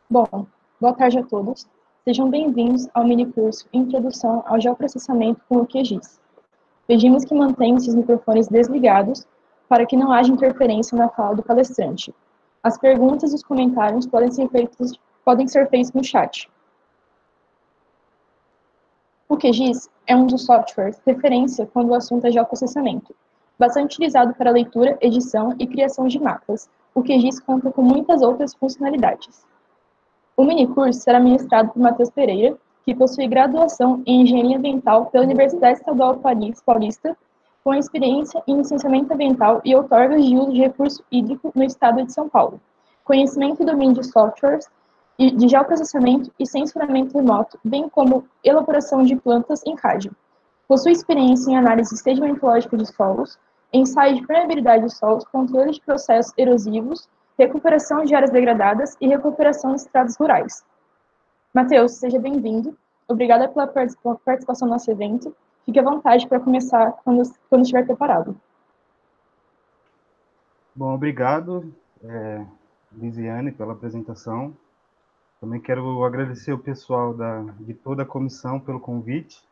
Bom, boa tarde a todos. Sejam bem-vindos ao minicurso Introdução ao Geoprocessamento com o QGIS. Pedimos que mantenham seus microfones desligados para que não haja interferência na fala do palestrante. As perguntas e os comentários podem ser feitos no chat. O QGIS é um dos softwares referência quando o assunto é geoprocessamento, bastante utilizado para leitura, edição e criação de mapas. O QGIS conta com muitas outras funcionalidades. O minicurso será ministrado por Matheus Pereira, que possui graduação em Engenharia Ambiental pela Universidade Estadual Paulista, com experiência em licenciamento ambiental e outorgas de uso de recurso hídrico no estado de São Paulo, conhecimento e domínio de softwares de geoprocessamento e sensoramento remoto, bem como elaboração de plantas em rádio. Possui experiência em análise sedimentológica de solos, ensaio de permeabilidade de solos, controle de processos erosivos, recuperação de áreas degradadas e recuperação de estradas rurais. Matheus, seja bem-vindo. Obrigada pela participação no nosso evento. Fique à vontade para começar quando estiver preparado. Bom, obrigado, Lisiane, pela apresentação. Também quero agradecer o pessoal de toda a comissão pelo convite,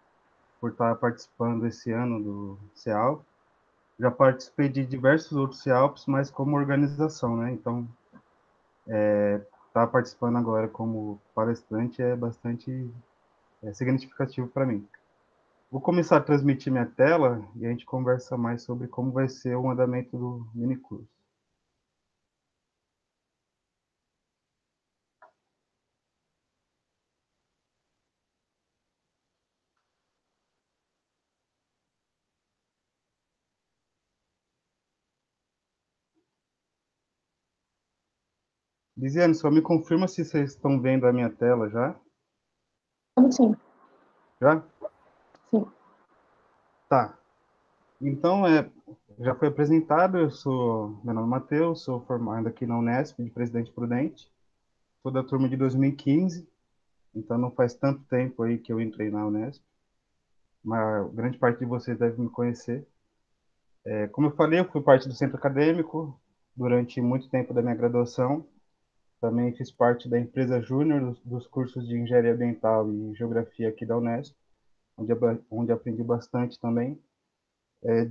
por estar participando esse ano do CEALP. Já participei de diversos outros CEALPs, mas como organização, né? Então, estar participando agora como palestrante é bastante significativo para mim. Vou começar a transmitir minha tela e a gente conversa mais sobre como vai ser o andamento do minicurso. Lisiane, só me confirma se vocês estão vendo a minha tela já. Sim. Já? Sim. Tá. Então, já foi apresentado, meu nome é Matheus, sou formado aqui na Unesp, de Presidente Prudente, sou da turma de 2015, então não faz tanto tempo aí que eu entrei na Unesp, mas grande parte de vocês deve me conhecer. Como eu falei, eu fui parte do centro acadêmico durante muito tempo da minha graduação, também fiz parte da empresa júnior dos cursos de Engenharia Ambiental e Geografia aqui da Unesp, onde aprendi bastante também.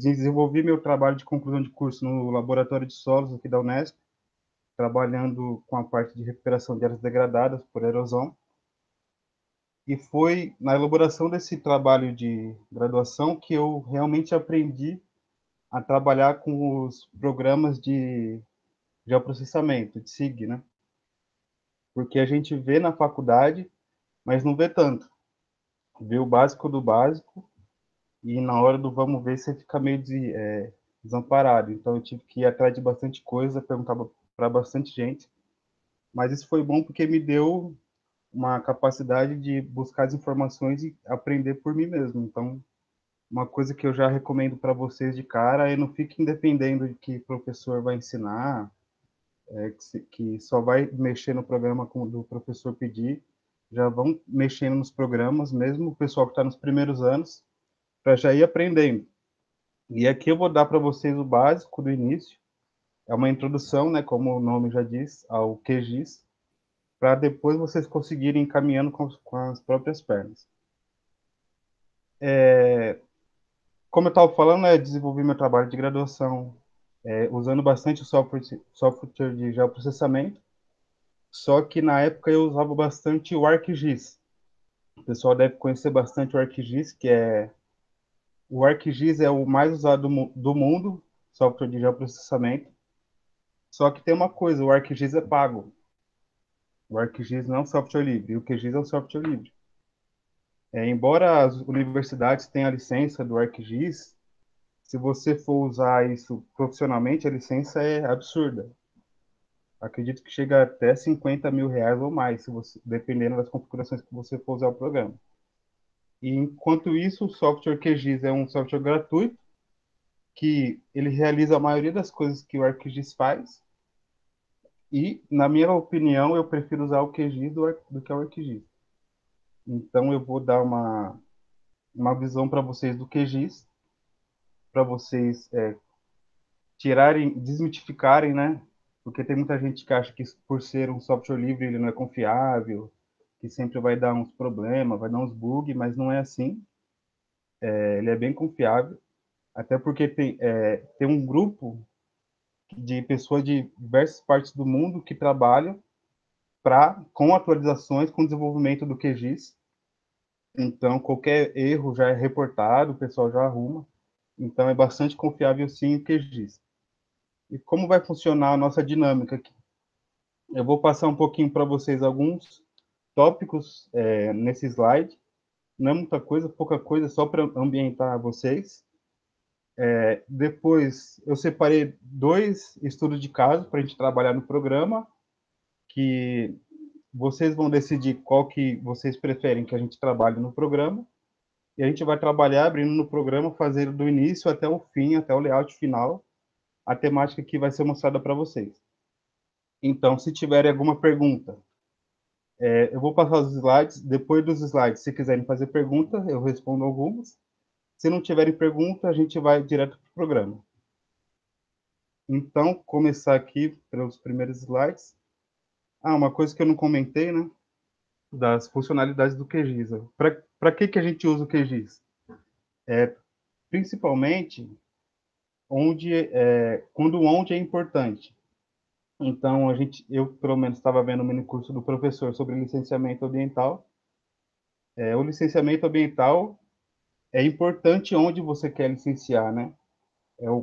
Desenvolvi meu trabalho de conclusão de curso no Laboratório de Solos aqui da Unesp, trabalhando com a parte de recuperação de áreas degradadas por erosão. E foi na elaboração desse trabalho de graduação que eu realmente aprendi a trabalhar com os programas de geoprocessamento, de SIG, né? Porque a gente vê na faculdade, mas não vê tanto. Vê o básico do básico e na hora do vamos ver você fica meio desamparado. Então eu tive que ir atrás de bastante coisa, perguntava para bastante gente, mas isso foi bom porque me deu uma capacidade de buscar as informações e aprender por mim mesmo. Então, uma coisa que eu já recomendo para vocês de cara é não fiquem dependendo de que o professor vai ensinar, que só vai mexer no programa quando o professor pedir, já vão mexendo nos programas, mesmo o pessoal que está nos primeiros anos, para já ir aprendendo. E aqui eu vou dar para vocês o básico do início, é uma introdução, né, como o nome já diz, ao QGIS, para depois vocês conseguirem ir caminhando com as próprias pernas. Como eu estava falando, desenvolvi meu trabalho de graduação usando bastante o software de geoprocessamento, só que na época eu usava bastante o ArcGIS. O pessoal deve conhecer bastante o ArcGIS, o ArcGIS é o mais usado do mundo, software de geoprocessamento. Só que tem uma coisa, o ArcGIS é pago. O ArcGIS não é um software livre, o QGIS é um software livre. Embora as universidades tenham a licença do ArcGIS, se você for usar isso profissionalmente, a licença é absurda. Acredito que chega até 50 mil reais ou mais, dependendo das configurações que você for usar o programa. E enquanto isso, o software QGIS é um software gratuito, que ele realiza a maioria das coisas que o ArcGIS faz. E, na minha opinião, eu prefiro usar o QGIS do que o ArcGIS. Então, eu vou dar uma visão para vocês do QGIS, para vocês tirarem, desmitificarem, né, porque tem muita gente que acha que por ser um software livre ele não é confiável, que sempre vai dar uns problemas, vai dar uns bugs, mas não é assim. Ele é bem confiável, até porque tem um grupo de pessoas de diversas partes do mundo que trabalham com atualizações, com desenvolvimento do QGIS. Então, qualquer erro já é reportado, o pessoal já arruma. Então, é bastante confiável sim o QGIS. E como vai funcionar a nossa dinâmica aqui? Eu vou passar um pouquinho para vocês alguns tópicos nesse slide. Não é muita coisa, pouca coisa, só para ambientar vocês. Depois, eu separei 2 estudos de caso para a gente trabalhar no programa, que vocês vão decidir qual que vocês preferem que a gente trabalhe no programa. E a gente vai trabalhar abrindo no programa, fazendo do início até o fim, até o layout final, a temática que vai ser mostrada para vocês. Então, se tiverem alguma pergunta, eu vou passar os slides. Depois dos slides, se quiserem fazer pergunta, eu respondo algumas. Se não tiverem pergunta, a gente vai direto para o programa. Então, começar aqui pelos primeiros slides. Uma coisa que eu não comentei, né? Das funcionalidades do QGIS. Para que a gente usa o QGIS? Principalmente quando onde é importante. Então, eu pelo menos estava vendo o mini curso do professor sobre licenciamento ambiental. O licenciamento ambiental é importante onde você quer licenciar, né?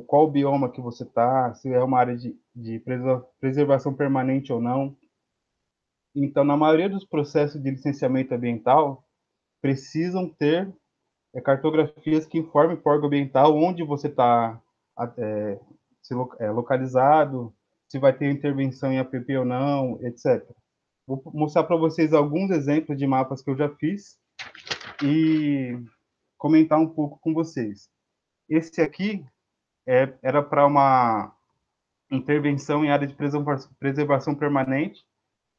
Qual bioma que você está, se é uma área de preservação permanente ou não. Então, na maioria dos processos de licenciamento ambiental, precisam ter cartografias que informem para o órgão ambiental onde você está localizado, se vai ter intervenção em APP ou não, etc. Vou mostrar para vocês alguns exemplos de mapas que eu já fiz e comentar um pouco com vocês. Esse aqui era para uma intervenção em área de preservação permanente,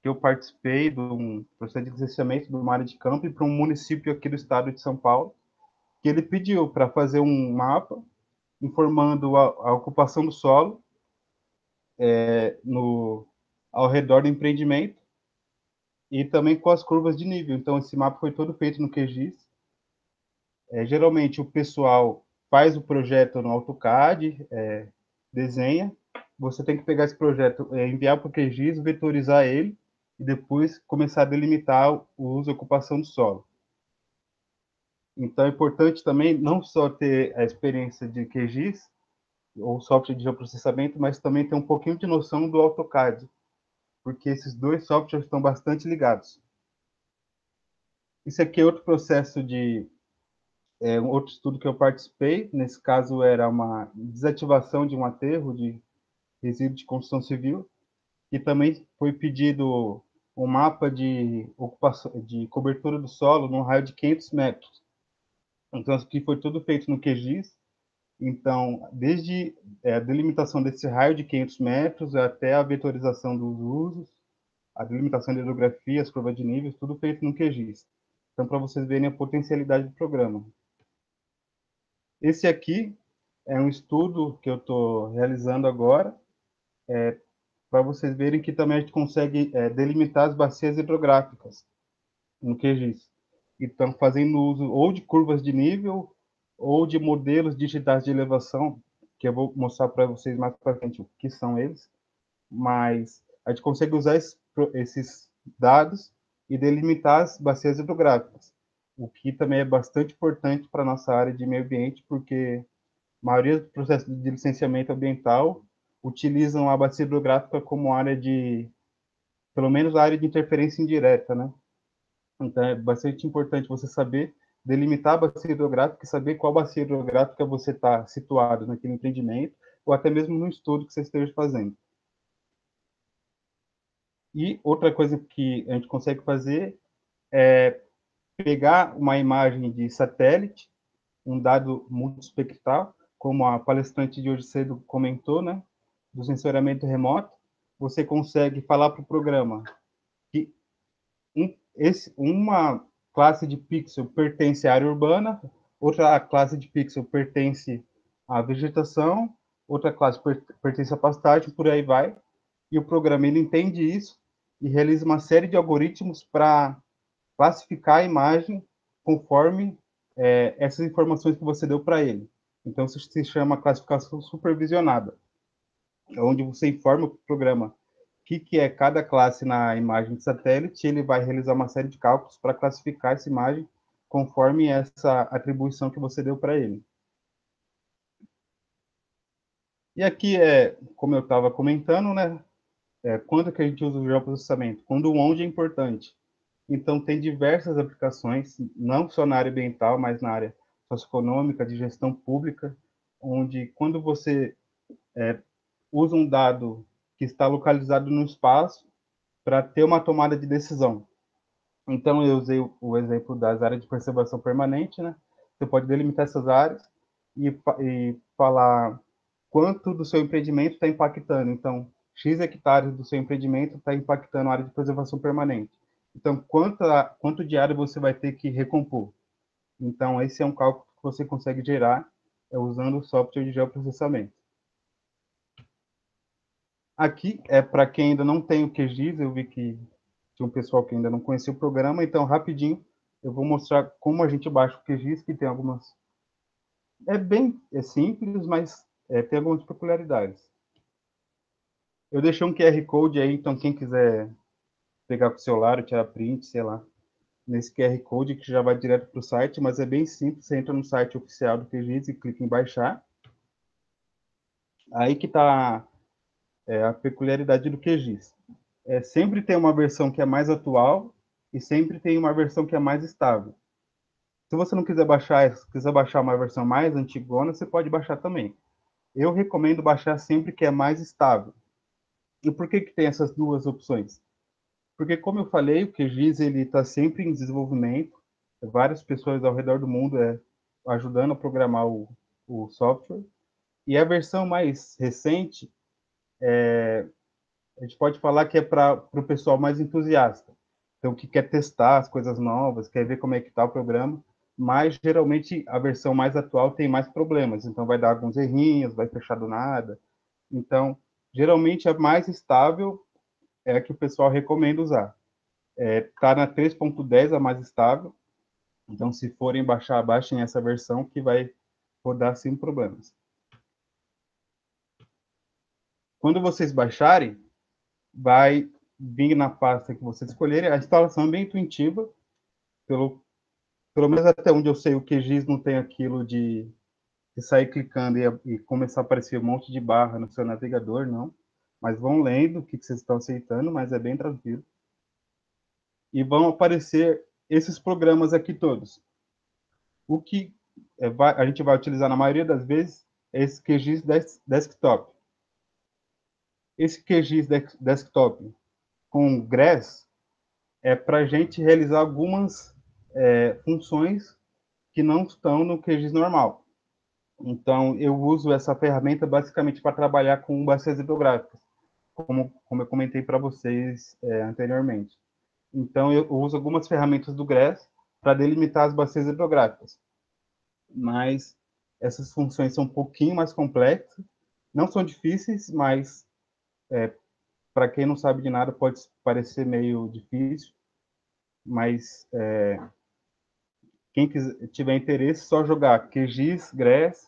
que eu participei de um processo de licenciamento de uma área de campo para um município aqui do estado de São Paulo, que ele pediu para fazer um mapa informando a ocupação do solo ao redor do empreendimento e também com as curvas de nível. Então, esse mapa foi todo feito no QGIS. Geralmente, o pessoal faz o projeto no AutoCAD, desenha. Você tem que pegar esse projeto, enviar para o QGIS, vetorizar ele e depois começar a delimitar o uso e ocupação do solo. Então, é importante também não só ter a experiência de QGIS, ou software de geoprocessamento, mas também ter um pouquinho de noção do AutoCAD, porque esses 2 softwares estão bastante ligados. Isso aqui é outro processo um outro estudo que eu participei, nesse caso era uma desativação de um aterro de resíduo de construção civil, e também foi pedido um mapa de ocupação, de cobertura do solo num raio de 500 metros. Então, isso aqui foi tudo feito no QGIS. Então, desde a delimitação desse raio de 500 metros até a vetorização dos usos, a delimitação de hidrografia, as curvas de níveis, tudo feito no QGIS. Então, para vocês verem a potencialidade do programa. Esse aqui é um estudo que eu estou realizando agora, para vocês verem que também a gente consegue delimitar as bacias hidrográficas no QGIS. Então, fazendo uso ou de curvas de nível ou de modelos digitais de elevação, que eu vou mostrar para vocês mais para frente o que são eles, mas a gente consegue usar esses dados e delimitar as bacias hidrográficas, o que também é bastante importante para a nossa área de meio ambiente, porque a maioria dos processos de licenciamento ambiental utilizam a bacia hidrográfica como área pelo menos a área de interferência indireta, né? Então é bastante importante você saber delimitar a bacia hidrográfica e saber qual bacia hidrográfica você está situado naquele empreendimento, ou até mesmo no estudo que você esteja fazendo. E outra coisa que a gente consegue fazer é pegar uma imagem de satélite, um dado multiespectral, como a palestrante de hoje cedo comentou, né, do sensoriamento remoto. Você consegue falar para o programa que uma classe de pixel pertence à área urbana, outra classe de pixel pertence à vegetação, outra classe pertence à pastagem, por aí vai. e o programa ele entende isso e realiza uma série de algoritmos para classificar a imagem conforme essas informações que você deu para ele. Então, isso se chama classificação supervisionada, onde você informa o programa o que é cada classe na imagem de satélite, e ele vai realizar uma série de cálculos para classificar essa imagem conforme essa atribuição que você deu para ele. E aqui como eu estava comentando, né? Quando que a gente usa o geoprocessamento? Quando o onde é importante. Então, tem diversas aplicações, não só na área ambiental, mas na área socioeconômica, de gestão pública, onde quando você usa um dado que está localizado no espaço para ter uma tomada de decisão. Então, eu usei o exemplo das áreas de preservação permanente, né? Você pode delimitar essas áreas e falar quanto do seu empreendimento está impactando. Então, X hectares do seu empreendimento está impactando a área de preservação permanente. Então, quanto de área você vai ter que recompor? Então, esse é um cálculo que você consegue gerar usando o software de geoprocessamento. Aqui é para quem ainda não tem o QGIS, eu vi que tinha um pessoal que ainda não conhecia o programa, então, rapidinho, eu vou mostrar como a gente baixa o QGIS, que tem algumas... É simples, mas tem algumas peculiaridades. Eu deixei um QR Code aí, então quem quiser pegar com o celular, tirar print, sei lá, nesse QR Code que já vai direto para o site, mas é bem simples, você entra no site oficial do QGIS e clica em baixar. Aí que está a peculiaridade do QGIS. Sempre tem uma versão que é mais atual e sempre tem uma versão que é mais estável. Se você não quiser baixar, se quiser baixar uma versão mais antigona, você pode baixar também. Eu recomendo baixar sempre que é mais estável. E por que tem essas duas opções? Porque, como eu falei, o QGIS está sempre em desenvolvimento, várias pessoas ao redor do mundo ajudando a programar o software, e a versão mais recente, a gente pode falar que é para o pessoal mais entusiasta, então que quer testar as coisas novas, quer ver como é que está o programa, mas geralmente a versão mais atual tem mais problemas, então vai dar alguns errinhos, vai fechar do nada, então geralmente a mais estável é a que o pessoal recomenda usar. Está na 3.10 a mais estável, então se forem baixar, baixem essa versão que vai rodar sem problemas. Quando vocês baixarem, vai vir na pasta que vocês escolherem. A instalação é bem intuitiva, pelo menos até onde eu sei, o QGIS não tem aquilo de sair clicando e começar a aparecer um monte de barra no seu navegador, não. Mas vão lendo o que vocês estão aceitando, mas é bem tranquilo. E vão aparecer esses programas aqui todos. O que a gente vai utilizar na maioria das vezes é esse QGIS Desktop. Esse QGIS Desktop com GRESS é para a gente realizar algumas funções que não estão no QGIS normal. Então, eu uso essa ferramenta basicamente para trabalhar com bacias hidrográficas, como eu comentei para vocês anteriormente. Então, eu uso algumas ferramentas do GRESS para delimitar as bacias hidrográficas. Mas essas funções são um pouquinho mais complexas, não são difíceis, mas para quem não sabe de nada pode parecer meio difícil, mas quem tiver interesse, só jogar QGIS, GRESS,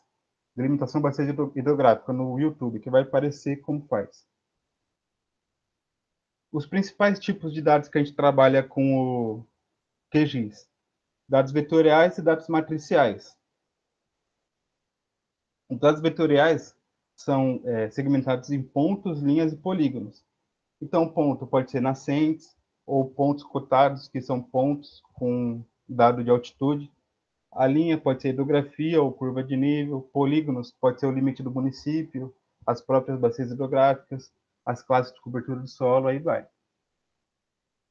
delimitação bacia hidrográfica no YouTube, que vai aparecer como faz. Os principais tipos de dados que a gente trabalha com o QGIS: dados vetoriais e dados matriciais. Os dados vetoriais são segmentados em pontos, linhas e polígonos. Então, ponto pode ser nascentes ou pontos cotados, que são pontos com dado de altitude. A linha pode ser hidrografia ou curva de nível. Polígonos pode ser o limite do município, as próprias bacias hidrográficas, as classes de cobertura do solo, aí vai.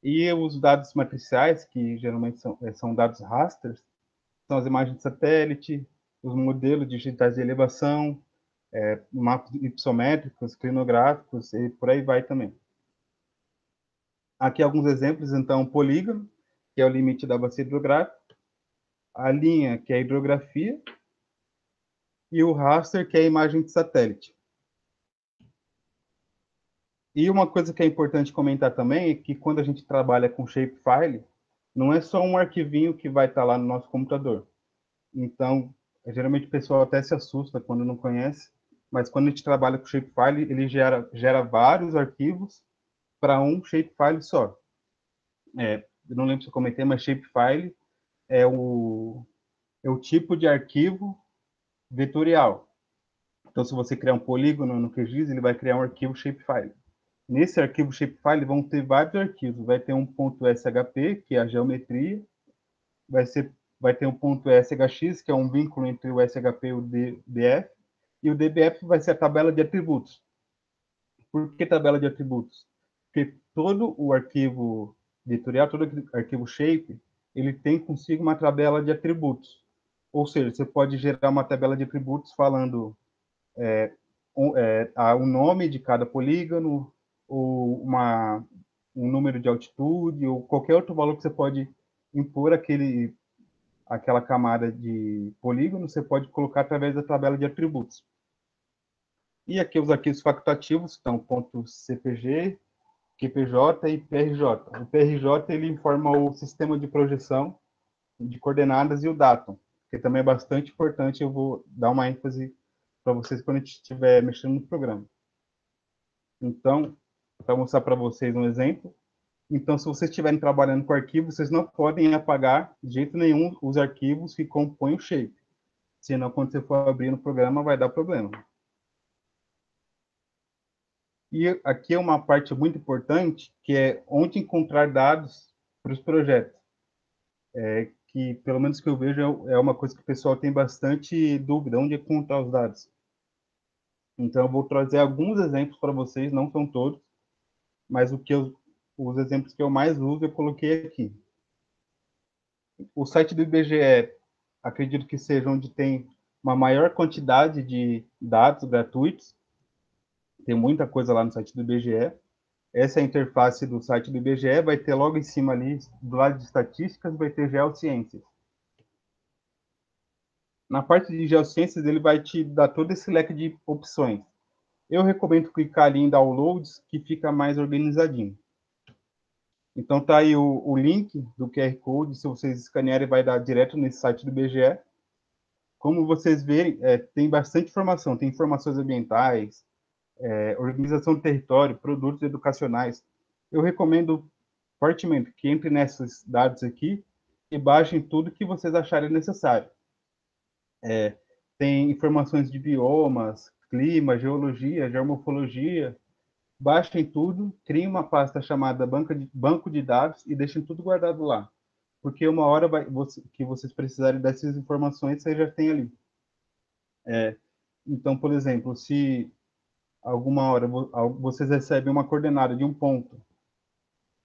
E os dados matriciais, que geralmente são dados rasters, são as imagens de satélite, os modelos digitais de elevação, mapas hipossométricos, clinográficos e por aí vai também. Aqui alguns exemplos, então, o polígono, que é o limite da bacia hidrográfica, a linha, que é a hidrografia, e o raster, que é a imagem de satélite. E uma coisa que é importante comentar também é que quando a gente trabalha com shapefile, não é só um arquivinho que vai estar lá no nosso computador. Então, geralmente o pessoal até se assusta quando não conhece, mas quando a gente trabalha com shapefile, ele gera vários arquivos para um shapefile só. Eu não lembro se eu comentei, mas shapefile é o tipo de arquivo vetorial. Então, se você criar um polígono no QGIS, ele vai criar um arquivo shapefile. Nesse arquivo shapefile vão ter vários arquivos. Vai ter um .shp, que é a geometria, vai ter um .shx, que é um vínculo entre o SHP e o DBF, e o DBF vai ser a tabela de atributos. Por que tabela de atributos? Porque todo o arquivo vetorial, todo arquivo shape, ele tem consigo uma tabela de atributos. Ou seja, você pode gerar uma tabela de atributos falando o nome de cada polígono, ou um número de altitude, ou qualquer outro valor que você pode impor aquela camada de polígono, você pode colocar através da tabela de atributos. E aqui os arquivos facultativos estão .cpg, QPJ e PRJ. O PRJ ele informa o sistema de projeção de coordenadas e o datum, que também é bastante importante, eu vou dar uma ênfase para vocês quando a gente estiver mexendo no programa. Então, para mostrar para vocês um exemplo, então, se vocês estiverem trabalhando com arquivos, vocês não podem apagar de jeito nenhum os arquivos que compõem o shape. Senão, quando você for abrir no programa, vai dar problema. E aqui é uma parte muito importante, que é onde encontrar dados para os projetos. Que, pelo menos que eu vejo, é uma coisa que o pessoal tem bastante dúvida, onde encontrar os dados. Então, eu vou trazer alguns exemplos para vocês, não são todos, mas os exemplos que eu mais uso, eu coloquei aqui. O site do IBGE, acredito que seja onde tem uma maior quantidade de dados gratuitos. Tem muita coisa lá no site do IBGE. Essa é a interface do site do IBGE. Vai ter logo em cima ali, do lado de estatísticas, vai ter geociências. Na parte de geociências, ele vai te dar todo esse leque de opções. Eu recomendo clicar ali em downloads, que fica mais organizadinho. Então tá aí o link do QR Code, se vocês escanearem, vai dar direto nesse site do IBGE. Como vocês verem, tem bastante informação, tem informações ambientais, organização do território, produtos educacionais. Eu recomendo fortemente que entre nesses dados aqui e baixem tudo que vocês acharem necessário. Tem informações de biomas, clima, geologia, geomorfologia. Baixem tudo, criem uma pasta chamada banco de dados e deixem tudo guardado lá. Porque uma hora que vocês precisarem dessas informações, você já tem ali. Então, por exemplo, se alguma hora vocês recebem uma coordenada de um ponto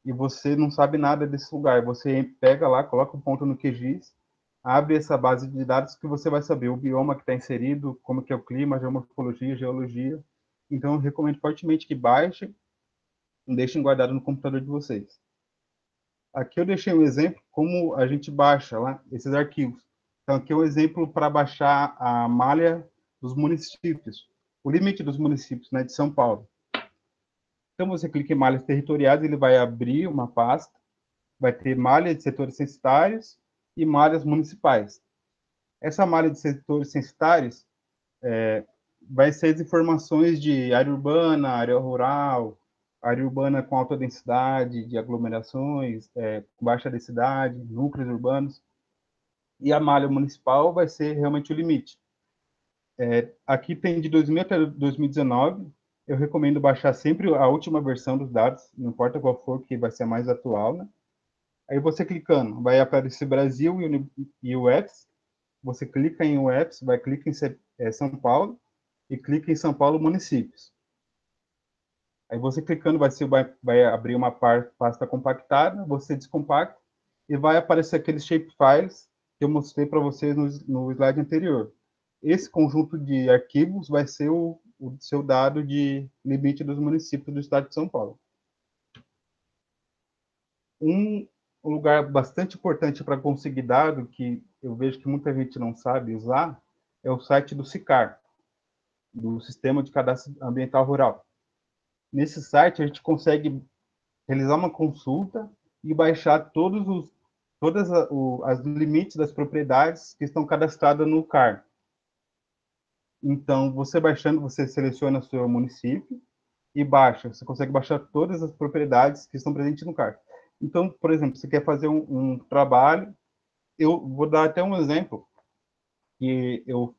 e você não sabe nada desse lugar, você pega lá, coloca o ponto no QGIS, abre essa base de dados que você vai saber o bioma que está inserido, como que é o clima, a geomorfologia, geologia. Então, eu recomendo fortemente que baixem e deixem guardado no computador de vocês. Aqui eu deixei um exemplo como a gente baixa lá esses arquivos. Então, aqui é um exemplo para baixar a malha dos municípios, o limite dos municípios, né, de São Paulo. Então, você clica em malhas territoriais, ele vai abrir uma pasta, vai ter malha de setores censitários e malhas municipais. Essa malha de setores censitários vai ser as informações de área urbana, área rural, área urbana com alta densidade de aglomerações, com baixa densidade, núcleos urbanos. E a malha municipal vai ser realmente o limite. Aqui tem de 2000 até 2019. Eu recomendo baixar sempre a última versão dos dados, não importa qual for, que vai ser a mais atual, né? Aí você clicando, vai aparecer Brasil e UFS. Você clica em UFS, vai clicar em São Paulo e clica em São Paulo municípios. Aí você clicando vai abrir uma pasta compactada, você descompacta e vai aparecer aqueles shapefiles que eu mostrei para vocês no slide anterior. Esse conjunto de arquivos vai ser o seu dado de limite dos municípios do estado de São Paulo. Um lugar bastante importante para conseguir dado, que eu vejo que muita gente não sabe usar, é o site do SICAR, do Sistema de Cadastro Ambiental Rural. Nesse site, a gente consegue realizar uma consulta e baixar todas as limites das propriedades que estão cadastradas no CAR. Então, você baixando, você seleciona o seu município e baixa. Você consegue baixar todas as propriedades que estão presentes no CAR. Então, por exemplo, você quer fazer um trabalho, eu vou dar até um exemplo que eu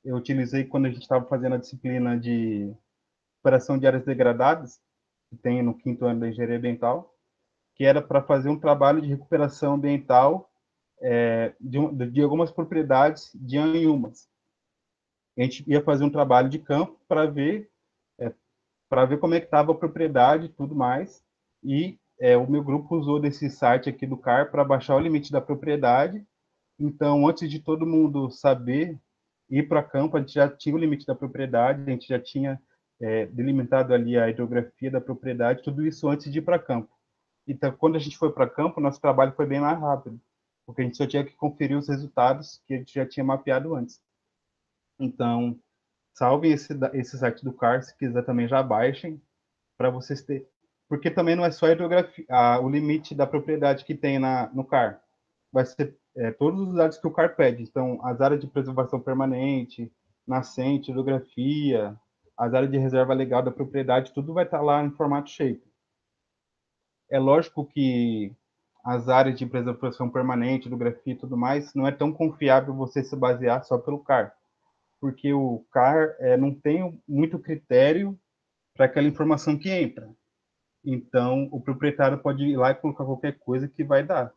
utilizei quando a gente estava fazendo a disciplina de operação de áreas degradadas, que tem no quinto ano da engenharia ambiental, que era para fazer um trabalho de recuperação ambiental de algumas propriedades de Anhumas. A gente ia fazer um trabalho de campo para ver como é que estava a propriedade e tudo mais. E o meu grupo usou desse site aqui do CAR para baixar o limite da propriedade. Então, antes de todo mundo saber ir para campo, a gente já tinha o limite da propriedade, a gente já tinha delimitado ali a hidrografia da propriedade, tudo isso antes de ir para campo. Então, quando a gente foi para campo, nosso trabalho foi bem mais rápido, porque a gente só tinha que conferir os resultados que a gente já tinha mapeado antes. Então, salvem esse site do CAR, se quiser também já baixem, para vocês terem. Porque também não é só a hidrografia, o limite da propriedade que tem no CAR. Vai ser todos os dados que o CAR pede. Então, as áreas de preservação permanente, nascente, hidrografia, as áreas de reserva legal da propriedade, tudo vai estar lá em formato shape. É lógico que as áreas de preservação permanente, hidrografia e tudo mais, não é tão confiável você se basear só pelo CAR, porque o CAR não tem muito critério para aquela informação que entra. Então, o proprietário pode ir lá e colocar qualquer coisa que vai dar.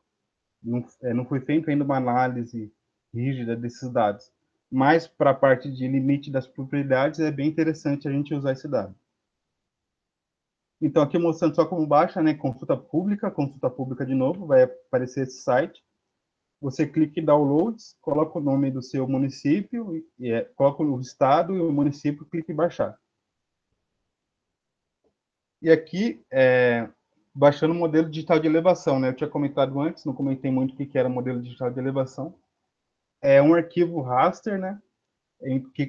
Não foi feita ainda uma análise rígida desses dados. Mas, para a parte de limite das propriedades, é bem interessante a gente usar esse dado. Então, aqui mostrando só como baixa, né? Consulta pública de novo, vai aparecer esse site. Você clica em Downloads, coloca o nome do seu município, coloca o estado e o município, clica em baixar. E aqui, baixando o modelo digital de elevação, né? Eu tinha comentado antes, não comentei muito o que era modelo digital de elevação. É um arquivo raster, né?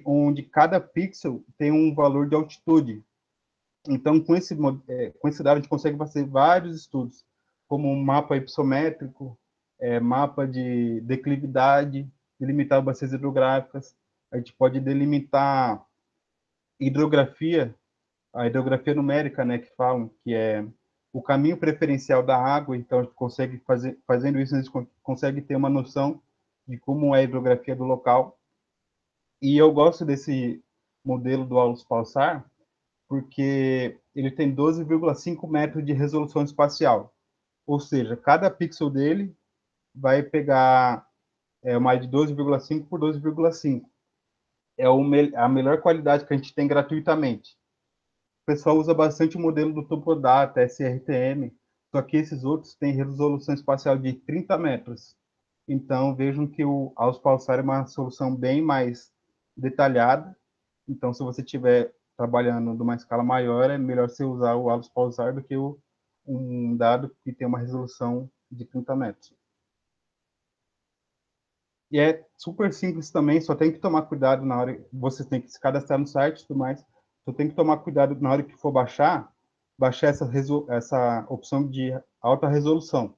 Onde cada pixel tem um valor de altitude. Então, com esse dado, a gente consegue fazer vários estudos, como um mapa hipossométrico, mapa de declividade, delimitar bacias hidrográficas. A gente pode delimitar hidrografia, a hidrografia numérica, né, que falam, que é o caminho preferencial da água. Então, a gente consegue fazendo isso, a gente consegue ter uma noção de como é a hidrografia do local. E eu gosto desse modelo do Aulus Pulsar, porque ele tem 12,5 metros de resolução espacial. Ou seja, cada pixel dele vai pegar mais de 12,5 por 12,5. É a melhor qualidade que a gente tem gratuitamente. O pessoal usa bastante o modelo do Topodata, SRTM, só que esses outros têm resolução espacial de 30 metros. Então, vejam que o Aulus Pulsar é uma solução bem mais detalhada. Então, se você estiver trabalhando numa escala maior, é melhor você usar o Aulus Pulsar do que um dado que tem uma resolução de 30 metros. E é super simples também, só tem que tomar cuidado na hora, você tem que se cadastrar no site e tudo mais, só tem que tomar cuidado na hora que for baixar essa opção de alta resolução.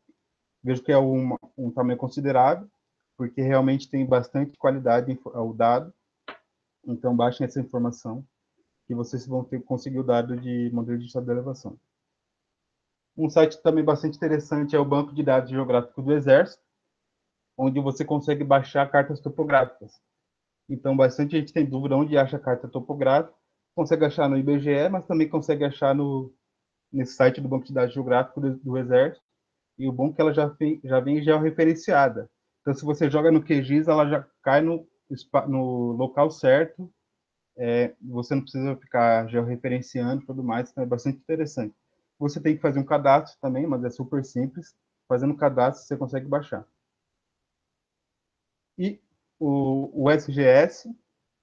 Vejo que é um tamanho considerável, porque realmente tem bastante qualidade o dado, então baixem essa informação, que vocês vão conseguir o dado de modelo de estado de elevação. Um site também bastante interessante é o Banco de Dados Geográfico do Exército, onde você consegue baixar cartas topográficas. Então, bastante gente tem dúvida onde acha a carta topográfica. Consegue achar no IBGE, mas também consegue achar nesse site do Banco de Dados Geográfico do Exército. E o bom é que ela já vem georreferenciada. Então, se você joga no QGIS, ela já cai no local certo. Você não precisa ficar georreferenciando e tudo mais. Então, é bastante interessante. Você tem que fazer um cadastro também, mas é super simples. Fazendo o cadastro, você consegue baixar. E o SGS,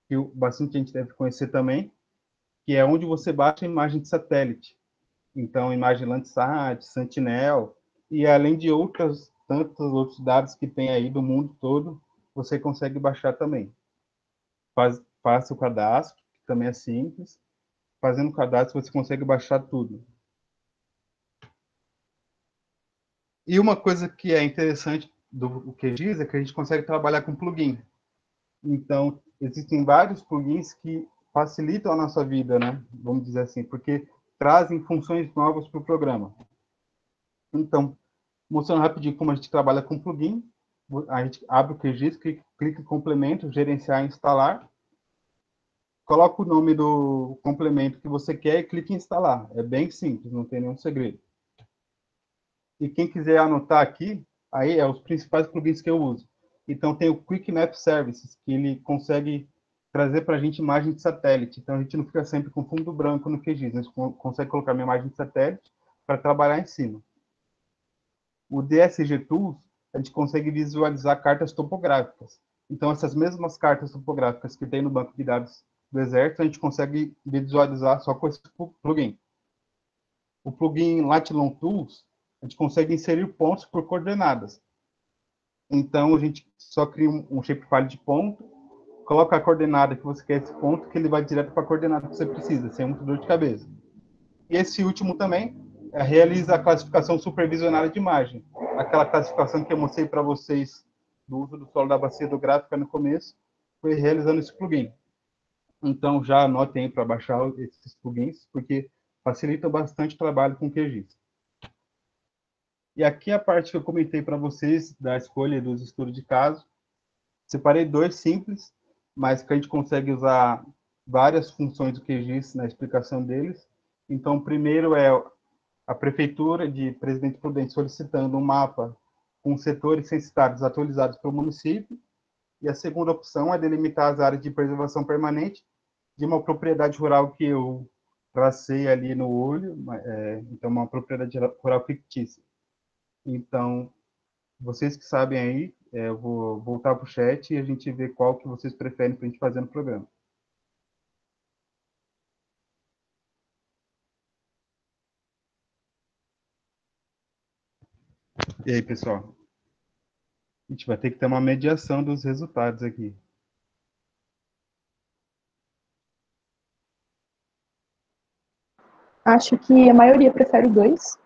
que bastante gente deve conhecer também, que é onde você baixa a imagem de satélite. Então, imagem Landsat, Sentinel, e além de tantos outros dados que tem aí do mundo todo, você consegue baixar também. Faça o cadastro, que também é simples, fazendo o cadastro, você consegue baixar tudo. E uma coisa que é interessante do QGIS é que a gente consegue trabalhar com plugin. Então, existem vários plugins que facilitam a nossa vida, né? Vamos dizer assim, porque trazem funções novas para o programa. Então, mostrando rapidinho como a gente trabalha com plugin, a gente abre o QGIS, clica em complemento, gerenciar e instalar, coloca o nome do complemento que você quer e clica em instalar. É bem simples, não tem nenhum segredo. E quem quiser anotar aqui, aí é os principais plugins que eu uso. Então tem o Quick Map Services, que ele consegue trazer para a gente imagem de satélite. Então a gente não fica sempre com fundo branco no QGIS, a gente consegue colocar uma imagem de satélite para trabalhar em cima. O DSG Tools, a gente consegue visualizar cartas topográficas. Então essas mesmas cartas topográficas que tem no banco de dados do Exército, a gente consegue visualizar só com esse plugin. O plugin Latitude Tools, a gente consegue inserir pontos por coordenadas. Então, a gente só cria um shapefile de ponto, coloca a coordenada que você quer esse ponto, que ele vai direto para a coordenada que você precisa, sem muito dor de cabeça. E esse último também realiza a classificação supervisionada de imagem. Aquela classificação que eu mostrei para vocês do uso do solo da bacia hidrográfica no começo, foi realizando esse plugin. Então, já anotem aí para baixar esses plugins, porque facilita bastante o trabalho com o QGIS. E aqui a parte que eu comentei para vocês da escolha dos estudos de caso. Separei dois simples, mas que a gente consegue usar várias funções do QGIS na explicação deles. Então, o primeiro é a Prefeitura de Presidente Prudente solicitando um mapa com setores censitários atualizados para o município. E a segunda opção é delimitar as áreas de preservação permanente de uma propriedade rural que eu tracei ali no olho, então uma propriedade rural fictícia. Então, vocês que sabem aí, eu vou voltar para o chat e a gente vê qual que vocês preferem para a gente fazer no programa. E aí, pessoal? A gente vai ter que ter uma mediação dos resultados aqui. Acho que a maioria prefere o 2.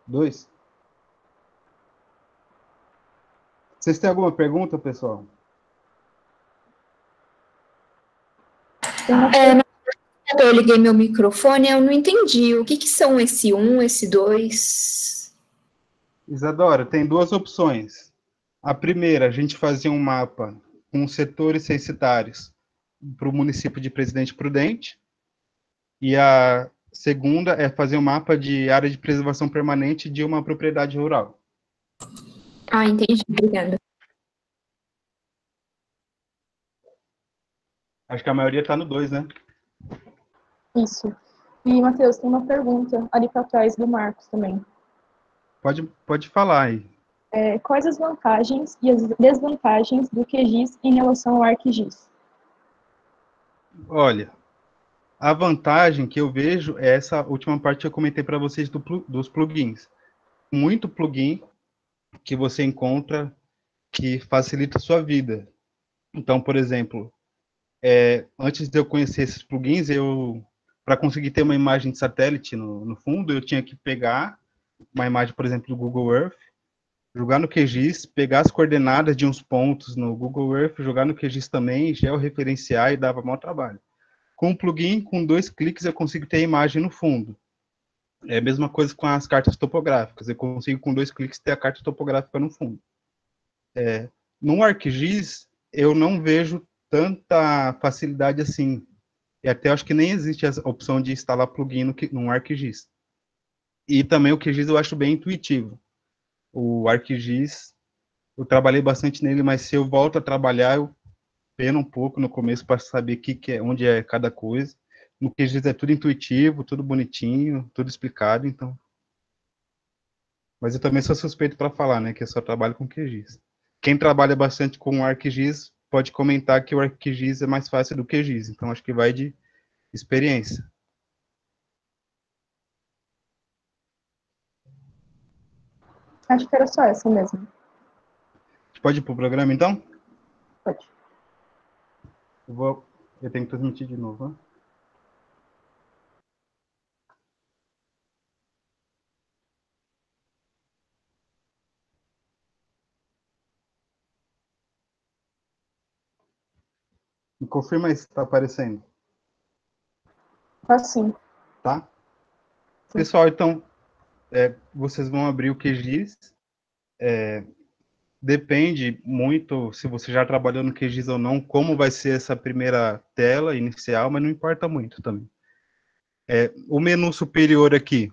2. Vocês têm alguma pergunta, pessoal? Eu liguei meu microfone, eu não entendi. O que são esse 1, esse 2? Isadora, tem duas opções. A primeira, a gente fazia um mapa com setores censitários para o município de Presidente Prudente. E a segunda é fazer um mapa de área de preservação permanente de uma propriedade rural. Ah, entendi. Obrigada. Acho que a maioria está no 2, né? Isso. E, Matheus, tem uma pergunta ali para trás do Marcos também. Pode falar aí. Quais as vantagens e as desvantagens do QGIS em relação ao ArcGIS? Olha, a vantagem que eu vejo é essa última parte que eu comentei para vocês dos plugins. Muito plugin que você encontra que facilita a sua vida. Então, por exemplo, antes de eu conhecer esses plugins, para conseguir ter uma imagem de satélite no fundo, eu tinha que pegar uma imagem, por exemplo, do Google Earth, jogar no QGIS, pegar as coordenadas de uns pontos no Google Earth, jogar no QGIS também, georreferenciar e dava maior trabalho. Com o plugin, com 2 cliques, eu consigo ter a imagem no fundo. É a mesma coisa com as cartas topográficas. Eu consigo, com 2 cliques, ter a carta topográfica no fundo. No ArcGIS, eu não vejo tanta facilidade assim. E até acho que nem existe a opção de instalar plugin no ArcGIS. E também o QGIS eu acho bem intuitivo. O ArcGIS, eu trabalhei bastante nele, mas se eu volto a trabalhar, eu peno um pouco no começo para saber onde é cada coisa. No QGIS é tudo intuitivo, tudo bonitinho, tudo explicado, então. Mas eu também sou suspeito para falar, né, que eu só trabalho com QGIS. Quem trabalha bastante com o ArcGIS pode comentar que o ArcGIS é mais fácil do que o QGIS, então acho que vai de experiência. Acho que era só essa mesmo. A gente pode ir para o programa, então? Pode. Eu tenho que transmitir de novo, né? Confirma aí se está aparecendo. Tá sim. Tá? Sim. Pessoal, então, vocês vão abrir o QGIS. Depende muito se você já trabalhou no QGIS ou não, como vai ser essa primeira tela inicial, mas não importa muito também. O menu superior aqui,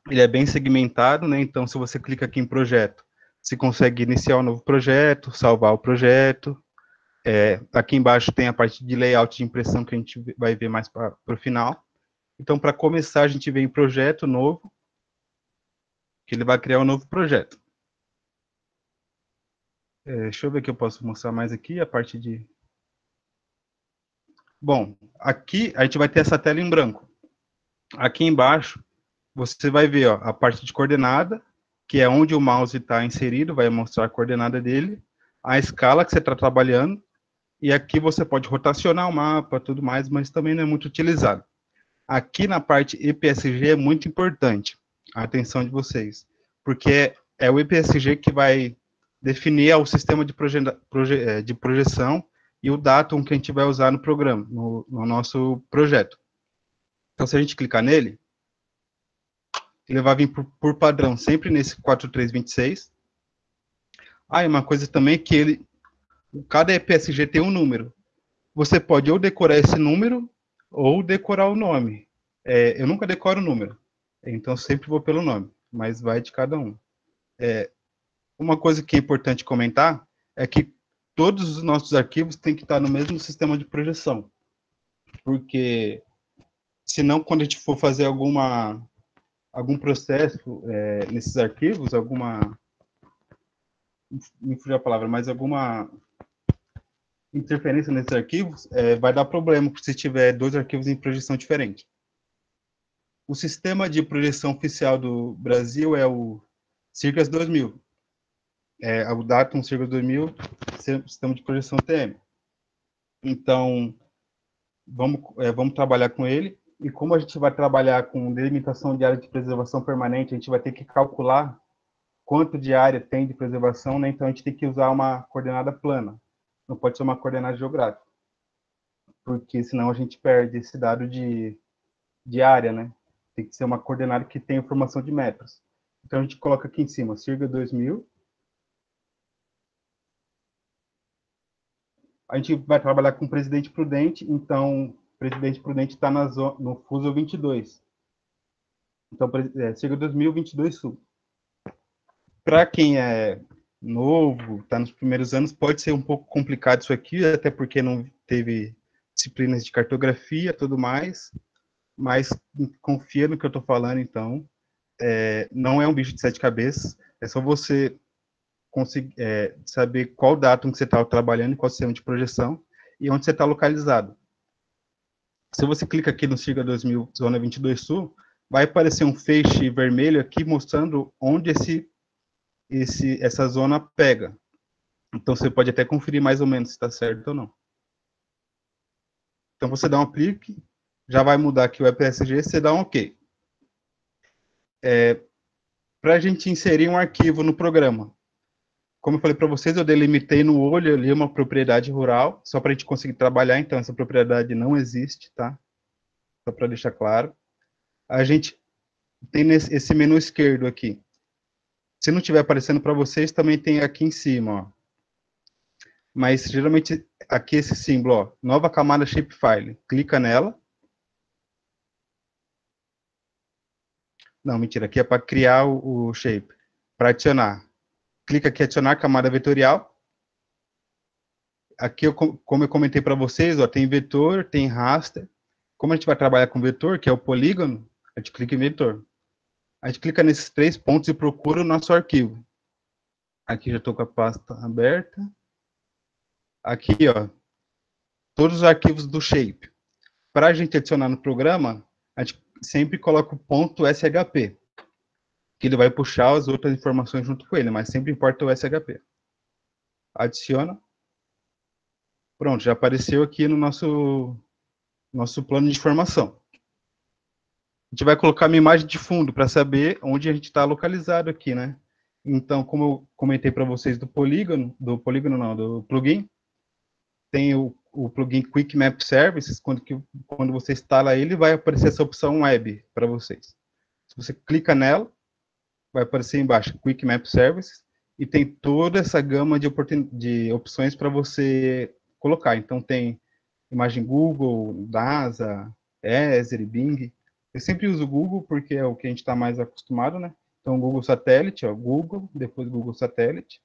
ele é bem segmentado, né? Então, se você clica aqui em projeto, você consegue iniciar um novo projeto, salvar o projeto. Aqui embaixo tem a parte de layout de impressão que a gente vai ver mais para o final. Então, para começar, a gente vem em projeto novo, que ele vai criar um novo projeto. Deixa eu ver que eu posso mostrar mais aqui, a parte de... Bom, aqui a gente vai ter essa tela em branco. Aqui embaixo, você vai ver a parte de coordenada, que é onde o mouse está inserido, vai mostrar a coordenada dele, a escala que você está trabalhando, e aqui você pode rotacionar o mapa, tudo mais, mas também não é muito utilizado. Aqui na parte EPSG é muito importante a atenção de vocês, porque é o EPSG que vai definir o sistema de projeção e o datum que a gente vai usar no programa, no nosso projeto. Então, se a gente clicar nele, ele vai vir por padrão sempre nesse 4326. E uma coisa também é que cada EPSG tem um número. Você pode ou decorar esse número ou decorar o nome. Eu nunca decoro o número, então sempre vou pelo nome, mas vai de cada um. Uma coisa que é importante comentar é que todos os nossos arquivos têm que estar no mesmo sistema de projeção, porque senão quando a gente for fazer algum processo nesses arquivos, me fugiu a palavra, mas alguma interferência nesses arquivos, vai dar problema se tiver dois arquivos em projeção diferente. O sistema de projeção oficial do Brasil é o CIRCAS 2000. O Datum CIRCAS 2000, sistema de projeção TM. Então, vamos trabalhar com ele. E como a gente vai trabalhar com delimitação de área de preservação permanente, a gente vai ter que calcular quanto de área tem de preservação, né? Então a gente tem que usar uma coordenada plana. Não pode ser uma coordenada geográfica. Porque senão a gente perde esse dado de área, né? Tem que ser uma coordenada que tenha informação de metros. Então a gente coloca aqui em cima, CIRCAS 2000. A gente vai trabalhar com Presidente Prudente, então Presidente Prudente está no fuso 22. Então, CIRCAS 2022 Sul. Para quem é novo, está nos primeiros anos, pode ser um pouco complicado isso aqui, até porque não teve disciplinas de cartografia e tudo mais, mas confia no que eu estou falando, então. Não é um bicho de sete cabeças, é só você conseguir saber qual datum que você está trabalhando, qual sistema de projeção e onde você está localizado. Se você clica aqui no CIRCAS 2000, Zona 22 Sul, vai aparecer um feixe vermelho aqui mostrando onde essa zona pega. Então, você pode até conferir mais ou menos se está certo ou não. Então, você dá um clique, já vai mudar aqui o EPSG, você dá um OK. Para a gente inserir um arquivo no programa, como eu falei para vocês, eu delimitei no olho ali uma propriedade rural, só para a gente conseguir trabalhar, então essa propriedade não existe, tá? Só para deixar claro. A gente tem esse menu esquerdo aqui. Se não estiver aparecendo para vocês, também tem aqui em cima, ó. Mas geralmente aqui esse símbolo, ó, nova camada shapefile. Clica nela. Não, mentira, aqui é para criar o shape. Para adicionar. Clica aqui adicionar camada vetorial. Aqui, como eu comentei para vocês, ó, tem vetor, tem raster. Como a gente vai trabalhar com vetor, que é o polígono, a gente clica em vetor. A gente clica nesses 3 pontos e procura o nosso arquivo. Aqui já estou com a pasta aberta. Aqui, ó, todos os arquivos do shape. Para a gente adicionar no programa, a gente sempre coloca o ponto SHP, que ele vai puxar as outras informações junto com ele, mas sempre importa o SHP. Adiciona. Pronto, já apareceu aqui no nosso plano de informação. A gente vai colocar uma imagem de fundo para saber onde a gente está localizado aqui, né? Então, como eu comentei para vocês do plugin, tem o plugin Quick Map Services, quando você instala ele, vai aparecer essa opção web para vocês. Se você clica nela, vai aparecer embaixo Quick Map Services, e tem toda essa gama de opções para você colocar. Então, tem imagem Google, NASA, Esri, Bing. Eu sempre uso o Google, porque é o que a gente está mais acostumado, né? Então, Google Satélite, ó, Google, depois Google Satélite.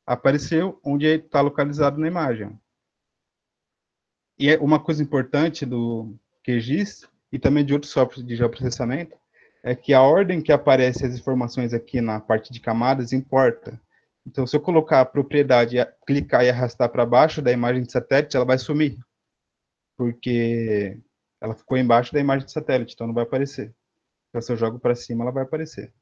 Apareceu onde está localizado na imagem. E uma coisa importante do QGIS, e também de outros softwares de geoprocessamento, é que a ordem que aparece as informações aqui na parte de camadas importa. Então, se eu colocar a propriedade, clicar e arrastar para baixo da imagem de satélite, ela vai sumir, porque ela ficou embaixo da imagem de satélite, então não vai aparecer. Então, se eu jogo para cima, ela vai aparecer.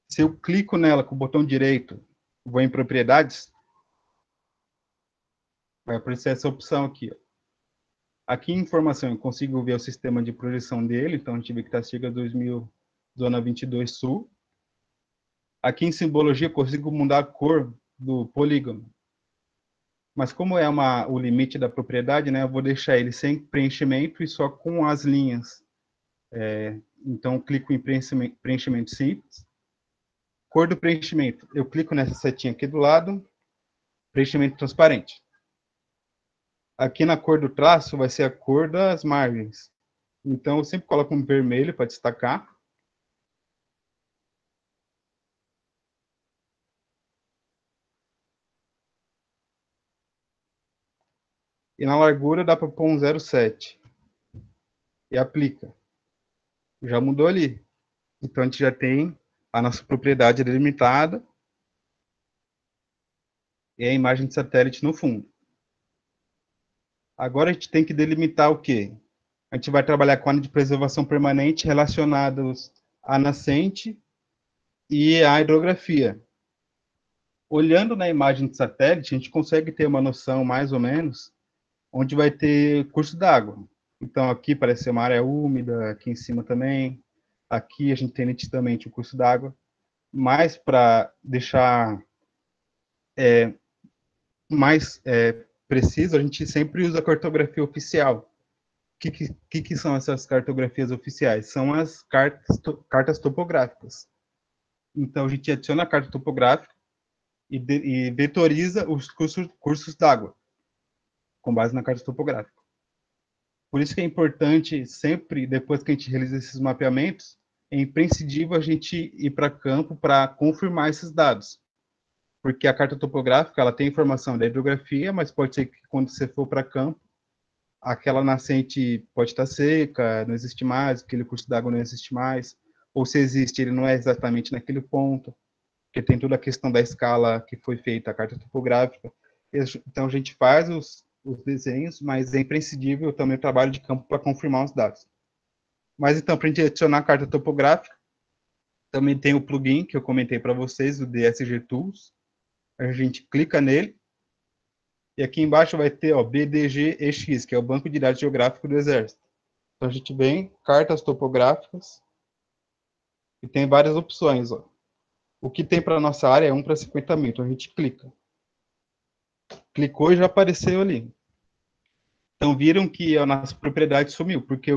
Se eu clico nela com o botão direito, vou em propriedades, vai aparecer essa opção aqui, ó. Aqui em informação eu consigo ver o sistema de projeção dele, então a gente vê que está Siga 2000, zona 22 sul. Aqui em simbologia eu consigo mudar a cor do polígono. Mas como é o limite da propriedade, né, eu vou deixar ele sem preenchimento e só com as linhas. Então eu clico em preenchimento simples. Cor do preenchimento, eu clico nessa setinha aqui do lado, preenchimento transparente. Aqui na cor do traço vai ser a cor das margens. Então, eu sempre coloco um vermelho para destacar. E na largura dá para pôr um 0,7. E aplica. Já mudou ali. Então, a gente já tem a nossa propriedade delimitada e a imagem de satélite no fundo. Agora, a gente tem que delimitar o quê? A gente vai trabalhar com área de preservação permanente relacionados à nascente e à hidrografia. Olhando na imagem de satélite, a gente consegue ter uma noção, mais ou menos, onde vai ter curso d'água. Então, aqui parece ser uma área úmida, aqui em cima também. Aqui a gente tem nitidamente o curso d'água. Mas, para deixar mais preciso, a gente sempre usa a cartografia oficial. O que são essas cartografias oficiais? São as cartas topográficas. Então, a gente adiciona a carta topográfica e vetoriza os cursos d'água, com base na carta topográfica. Por isso que é importante, sempre, depois que a gente realiza esses mapeamentos, é imprescindível a gente ir para campo para confirmar esses dados. Porque a carta topográfica, ela tem informação da hidrografia, mas pode ser que quando você for para campo, aquela nascente pode estar seca, não existe mais, aquele curso d'água não existe mais, ou se existe, ele não é exatamente naquele ponto, porque tem toda a questão da escala que foi feita, a carta topográfica. Então, a gente faz os desenhos, mas é imprescindível também o trabalho de campo para confirmar os dados. Mas, então, para a gente adicionar a carta topográfica, também tem o plugin que eu comentei para vocês, o DSG Tools. A gente clica nele, e aqui embaixo vai ter BDG-EX, que é o Banco de Dados Geográfico do Exército. Então, a gente vem, cartas topográficas, e tem várias opções. Ó. O que tem para a nossa área é 1 para 50 mil, então a gente clica. Clicou e já apareceu ali. Então, viram que a nossa propriedade sumiu, porque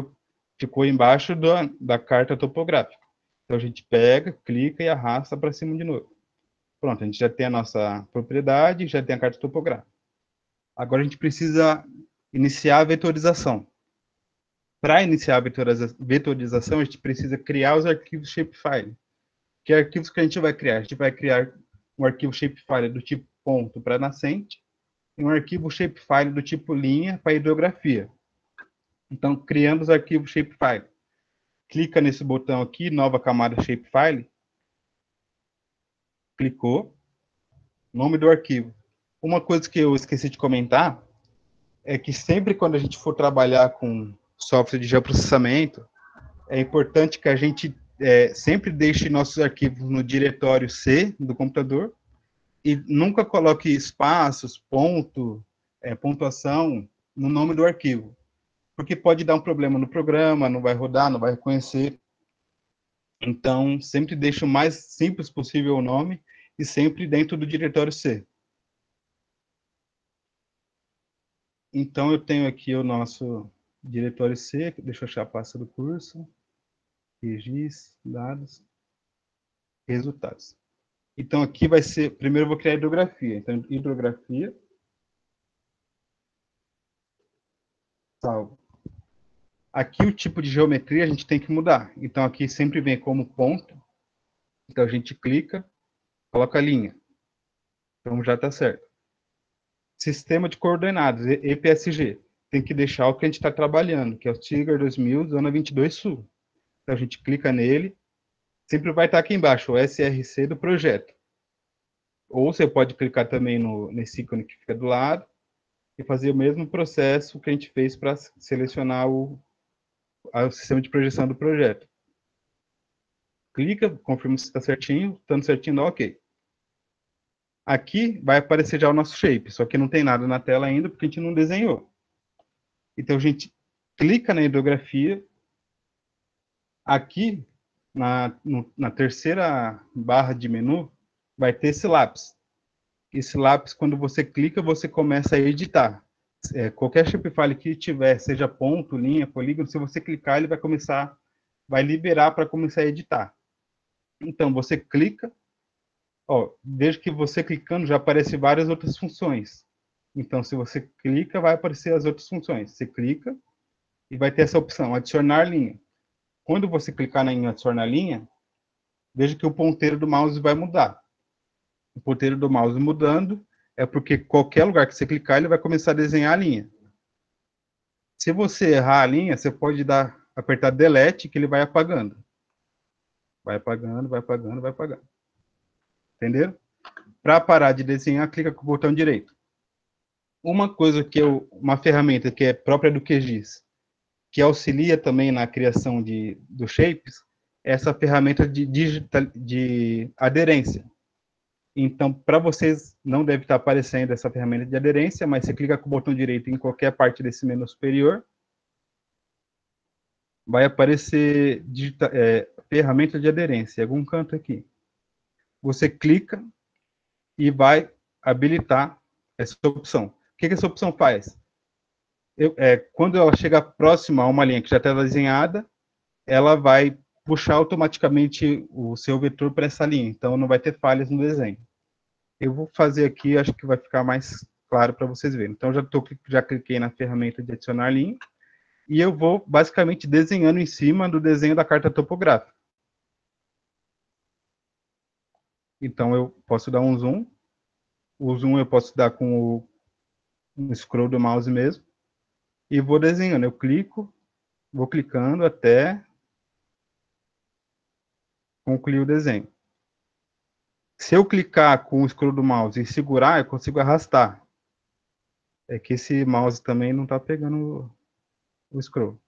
ficou embaixo da carta topográfica. Então, a gente pega, clica e arrasta para cima de novo. Pronto, a gente já tem a nossa propriedade, já tem a carta topográfica. Agora, a gente precisa iniciar a vetorização. Para iniciar a vetorização, a gente precisa criar os arquivos shapefile. Que arquivos que a gente vai criar? A gente vai criar um arquivo shapefile do tipo ponto para nascente, e um arquivo shapefile do tipo linha para hidrografia. Então, criando os arquivos shapefile. Clica nesse botão aqui, nova camada shapefile. Clicou. Nome do arquivo. Uma coisa que eu esqueci de comentar é que sempre quando a gente for trabalhar com software de geoprocessamento, é importante que a gente sempre deixe nossos arquivos no diretório C do computador e nunca coloque espaços, ponto, pontuação no nome do arquivo, porque pode dar um problema no programa, não vai rodar, não vai reconhecer. Então, sempre deixe o mais simples possível o nome e sempre dentro do diretório C. Então, eu tenho aqui o nosso diretório C, deixa eu achar a pasta do curso, regis, dados, resultados. Então, aqui vai ser, primeiro eu vou criar a hidrografia. Então, hidrografia, salvo. Aqui o tipo de geometria a gente tem que mudar. Então, aqui sempre vem como ponto. Então, a gente clica, coloca a linha. Então, já está certo. Sistema de coordenadas, EPSG. Tem que deixar o que a gente está trabalhando, que é o Tiger 2000, zona 22 Sul. Então, a gente clica nele. Sempre vai estar aqui embaixo, o SRC do projeto. Ou você pode clicar também nesse ícone que fica do lado e fazer o mesmo processo que a gente fez para selecionar o sistema de projeção do projeto. Clica, confirma se está certinho, estando certinho, dá OK. Aqui vai aparecer já o nosso shape, só que não tem nada na tela ainda, porque a gente não desenhou. Então, a gente clica na hidrografia. Aqui, na terceira barra de menu, vai ter esse lápis. Esse lápis, quando você clica, você começa a editar. Qualquer shapefile que tiver, seja ponto, linha, polígono, se você clicar, ele vai liberar para começar a editar. Então, você clica, veja que você clicando já aparecem várias outras funções. Então, se você clica, vai aparecer as outras funções. Você clica e vai ter essa opção, adicionar linha. Quando você clicar em adicionar linha, veja que o ponteiro do mouse vai mudar. O ponteiro do mouse mudando é porque qualquer lugar que você clicar, ele vai começar a desenhar a linha. Se você errar a linha, você pode apertar delete, que ele vai apagando. Vai apagando, vai apagando, vai apagando. Entenderam? Para parar de desenhar, clica com o botão direito. Uma ferramenta que é própria do QGIS, que auxilia também na criação dos shapes, é essa ferramenta de aderência. Então, para vocês, não deve estar aparecendo essa ferramenta de aderência, mas você clica com o botão direito em qualquer parte desse menu superior, vai aparecer ferramenta de aderência, em algum canto aqui. Você clica e vai habilitar essa opção. O que essa opção faz? Quando ela chega próxima a uma linha que já está desenhada, ela vai puxar automaticamente o seu vetor para essa linha, então não vai ter falhas no desenho. Eu vou fazer aqui, acho que vai ficar mais claro para vocês verem. Então, já cliquei na ferramenta de adicionar linha, e eu vou basicamente desenhando em cima do desenho da carta topográfica. Então, eu posso dar um zoom. O zoom eu posso dar com o scroll do mouse mesmo. E vou desenhando. Eu clico, vou clicando até concluir o desenho. Se eu clicar com o scroll do mouse e segurar, eu consigo arrastar. É que esse mouse também não está pegando o scroll.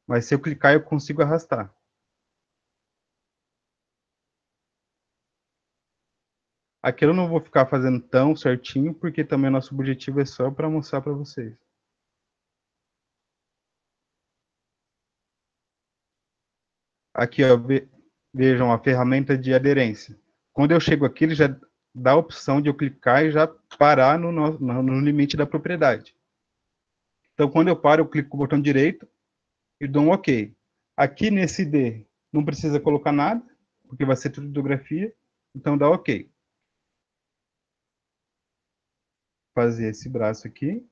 Mas se eu clicar, eu consigo arrastar. Aqui eu não vou ficar fazendo tão certinho, porque também nosso objetivo é só para mostrar para vocês. Aqui, ó, vejam a ferramenta de aderência. Quando eu chego aqui, ele já dá a opção de eu clicar e já parar no limite da propriedade. Então, quando eu paro, eu clico com o botão direito e dou um OK. Aqui nesse D, não precisa colocar nada, porque vai ser tudo hidrografia, então dá OK. Fazer esse braço aqui.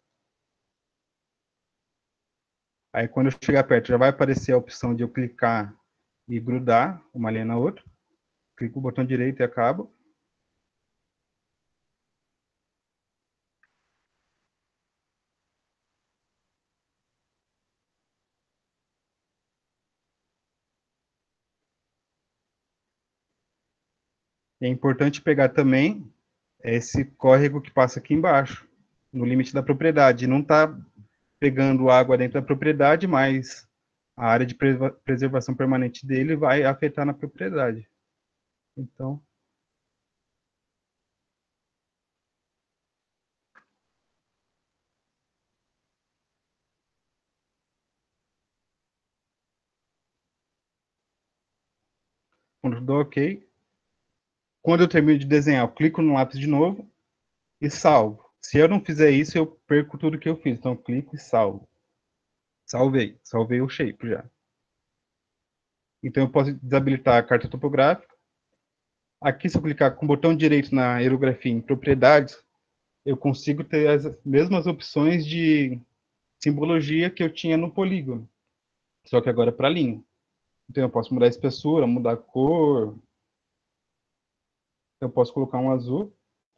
Aí, quando eu chegar perto, já vai aparecer a opção de eu clicar e grudar uma linha na outra. Clico com o botão direito e acabo. É importante pegar também esse córrego que passa aqui embaixo, no limite da propriedade. Não está pegando água dentro da propriedade, mas a área de preservação permanente dele vai afetar na propriedade. Então, quando eu dou OK, quando eu termino de desenhar, eu clico no lápis de novo e salvo. Se eu não fizer isso, eu perco tudo que eu fiz. Então, eu clico e salvo. Salvei o shape já. Então, eu posso desabilitar a carta topográfica. Aqui, se eu clicar com o botão direito na aerografia em propriedades, eu consigo ter as mesmas opções de simbologia que eu tinha no polígono, só que agora para linha. Então, eu posso mudar a espessura, mudar a cor. Eu posso colocar um azul,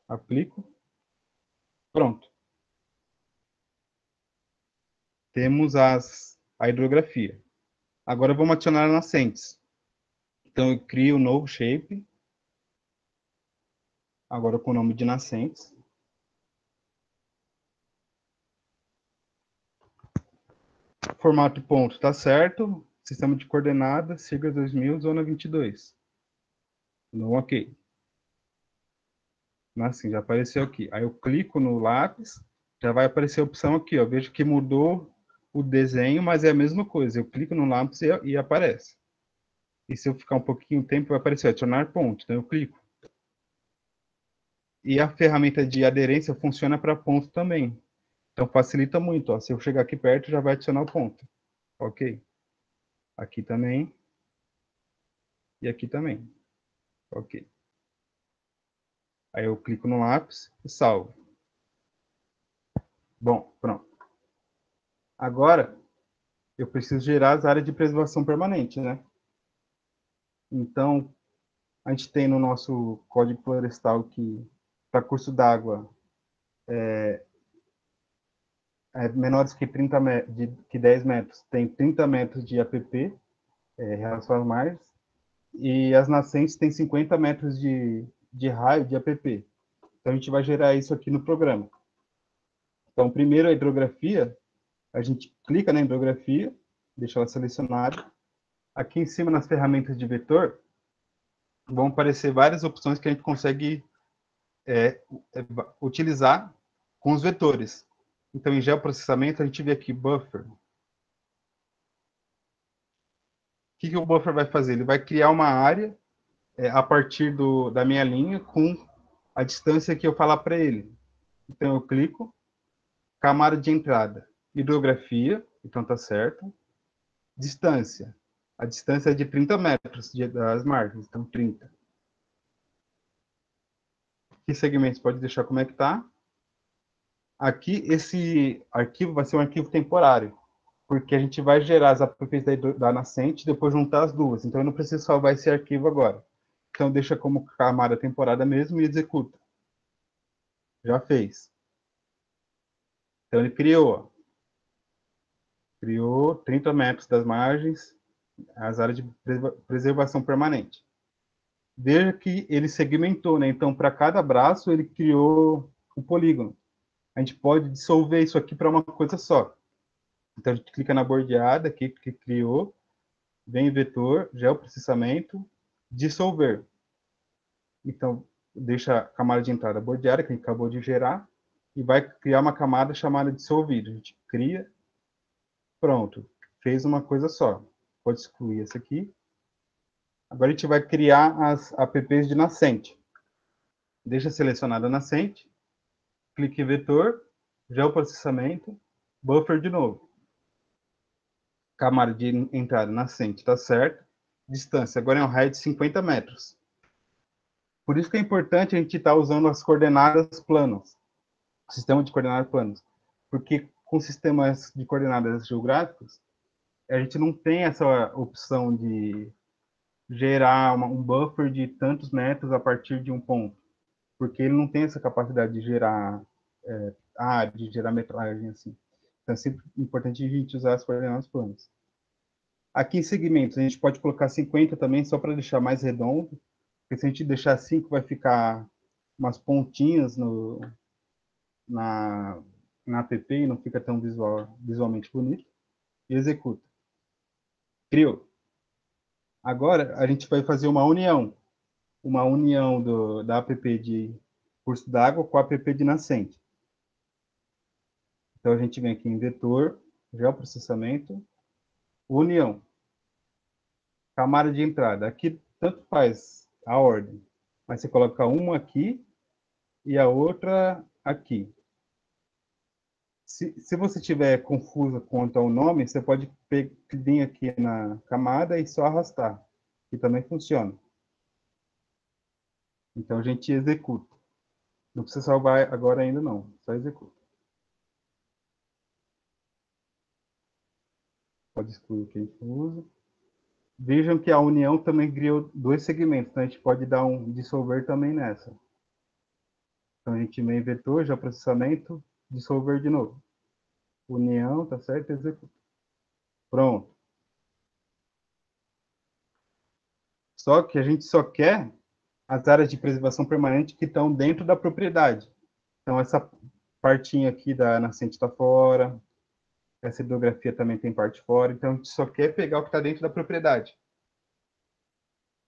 aplico, pronto. Temos a hidrografia. Agora vamos adicionar nascentes. Então eu crio um novo shape, agora com o nome de nascentes. Formato ponto está certo. Sistema de coordenadas, sigla 2000, zona 22. No OK. Assim, já apareceu aqui. Aí eu clico no lápis, já vai aparecer a opção aqui, ó. Vejo que mudou o desenho, mas é a mesma coisa. Eu clico no lápis e aparece. E se eu ficar um pouquinho de tempo, vai aparecer adicionar ponto. Então eu clico. E a ferramenta de aderência funciona para ponto também. Então facilita muito. Ó. Se eu chegar aqui perto, já vai adicionar o ponto. Ok. Aqui também. E aqui também. Ok. Aí eu clico no lápis e salvo. Bom, pronto. Agora, eu preciso gerar as áreas de preservação permanente, né? Então, a gente tem no nosso Código Florestal que, para curso d'água, menores que 30 que 10 metros, tem 30 metros de APP, em relação às margens, e as nascentes têm 50 metros de raio de APP. Então, a gente vai gerar isso aqui no programa. Então, primeiro a hidrografia, a gente clica na hidrografia, deixa ela selecionada. Aqui em cima, nas ferramentas de vetor, vão aparecer várias opções que a gente consegue utilizar com os vetores. Então, em geoprocessamento, a gente vê aqui buffer. O que o buffer vai fazer? Ele vai criar uma área a partir da minha linha com a distância que eu falar para ele. Então, eu clico, camada de entrada, hidrografia, então tá certo. Distância. A distância é de 30 metros das margens, então 30. Que segmentos pode deixar como é que tá? Aqui, esse arquivo vai ser um arquivo temporário, porque a gente vai gerar as APPs da nascente e depois juntar as duas. Então, eu não preciso salvar esse arquivo agora. Então, deixa como camada temporada mesmo e executa. Já fez. Então, ele criou 30 metros das margens, as áreas de preservação permanente. Veja que ele segmentou, né? Então, para cada braço, ele criou um polígono. A gente pode dissolver isso aqui para uma coisa só. Então, a gente clica na bordeada aqui, que criou, vem vetor, geoprocessamento, dissolver. Então, deixa a camada de entrada bordeada, que a gente acabou de gerar, e vai criar uma camada chamada dissolvido. A gente cria, pronto, fez uma coisa só. Pode excluir essa aqui. Agora a gente vai criar as apps de nascente. Deixa selecionada a nascente, clique em vetor, geoprocessamento, buffer de novo. Camada de entrada nascente, tá certo. Distância, agora é um raio de 50 metros. Por isso que é importante a gente estar usando as coordenadas planas, sistema de coordenadas planas, porque com sistemas de coordenadas geográficas, a gente não tem essa opção de gerar um buffer de tantos metros a partir de um ponto, porque ele não tem essa capacidade de gerar área, de gerar metragem assim. Então é sempre importante a gente usar as coordenadas planas. Aqui em segmentos, a gente pode colocar 50 também, só para deixar mais redondo, porque se a gente deixar 5, vai ficar umas pontinhas na app e não fica tão visualmente bonito. E executa. Criou. Agora, a gente vai fazer uma união da app de curso d'água com a app de nascente. Então, a gente vem aqui em vetor, geoprocessamento, união, camada de entrada. Aqui, tanto faz a ordem, mas você coloca uma aqui e a outra aqui. Se você tiver confuso quanto ao nome, você pode vir aqui na camada e só arrastar, que também funciona. Então a gente executa. Não precisa salvar agora ainda não, só executa. Pode excluir o que a gente usa. Vejam que a união também criou dois segmentos, então a gente pode dar um dissolver também nessa. Então a gente meio vetor, já processamento, dissolver de novo. União, tá certo? Executa. Pronto. Só que a gente só quer as áreas de preservação permanente que estão dentro da propriedade. Então essa partinha aqui da nascente está fora, essa hidrografia também tem parte fora, então a gente só quer pegar o que está dentro da propriedade.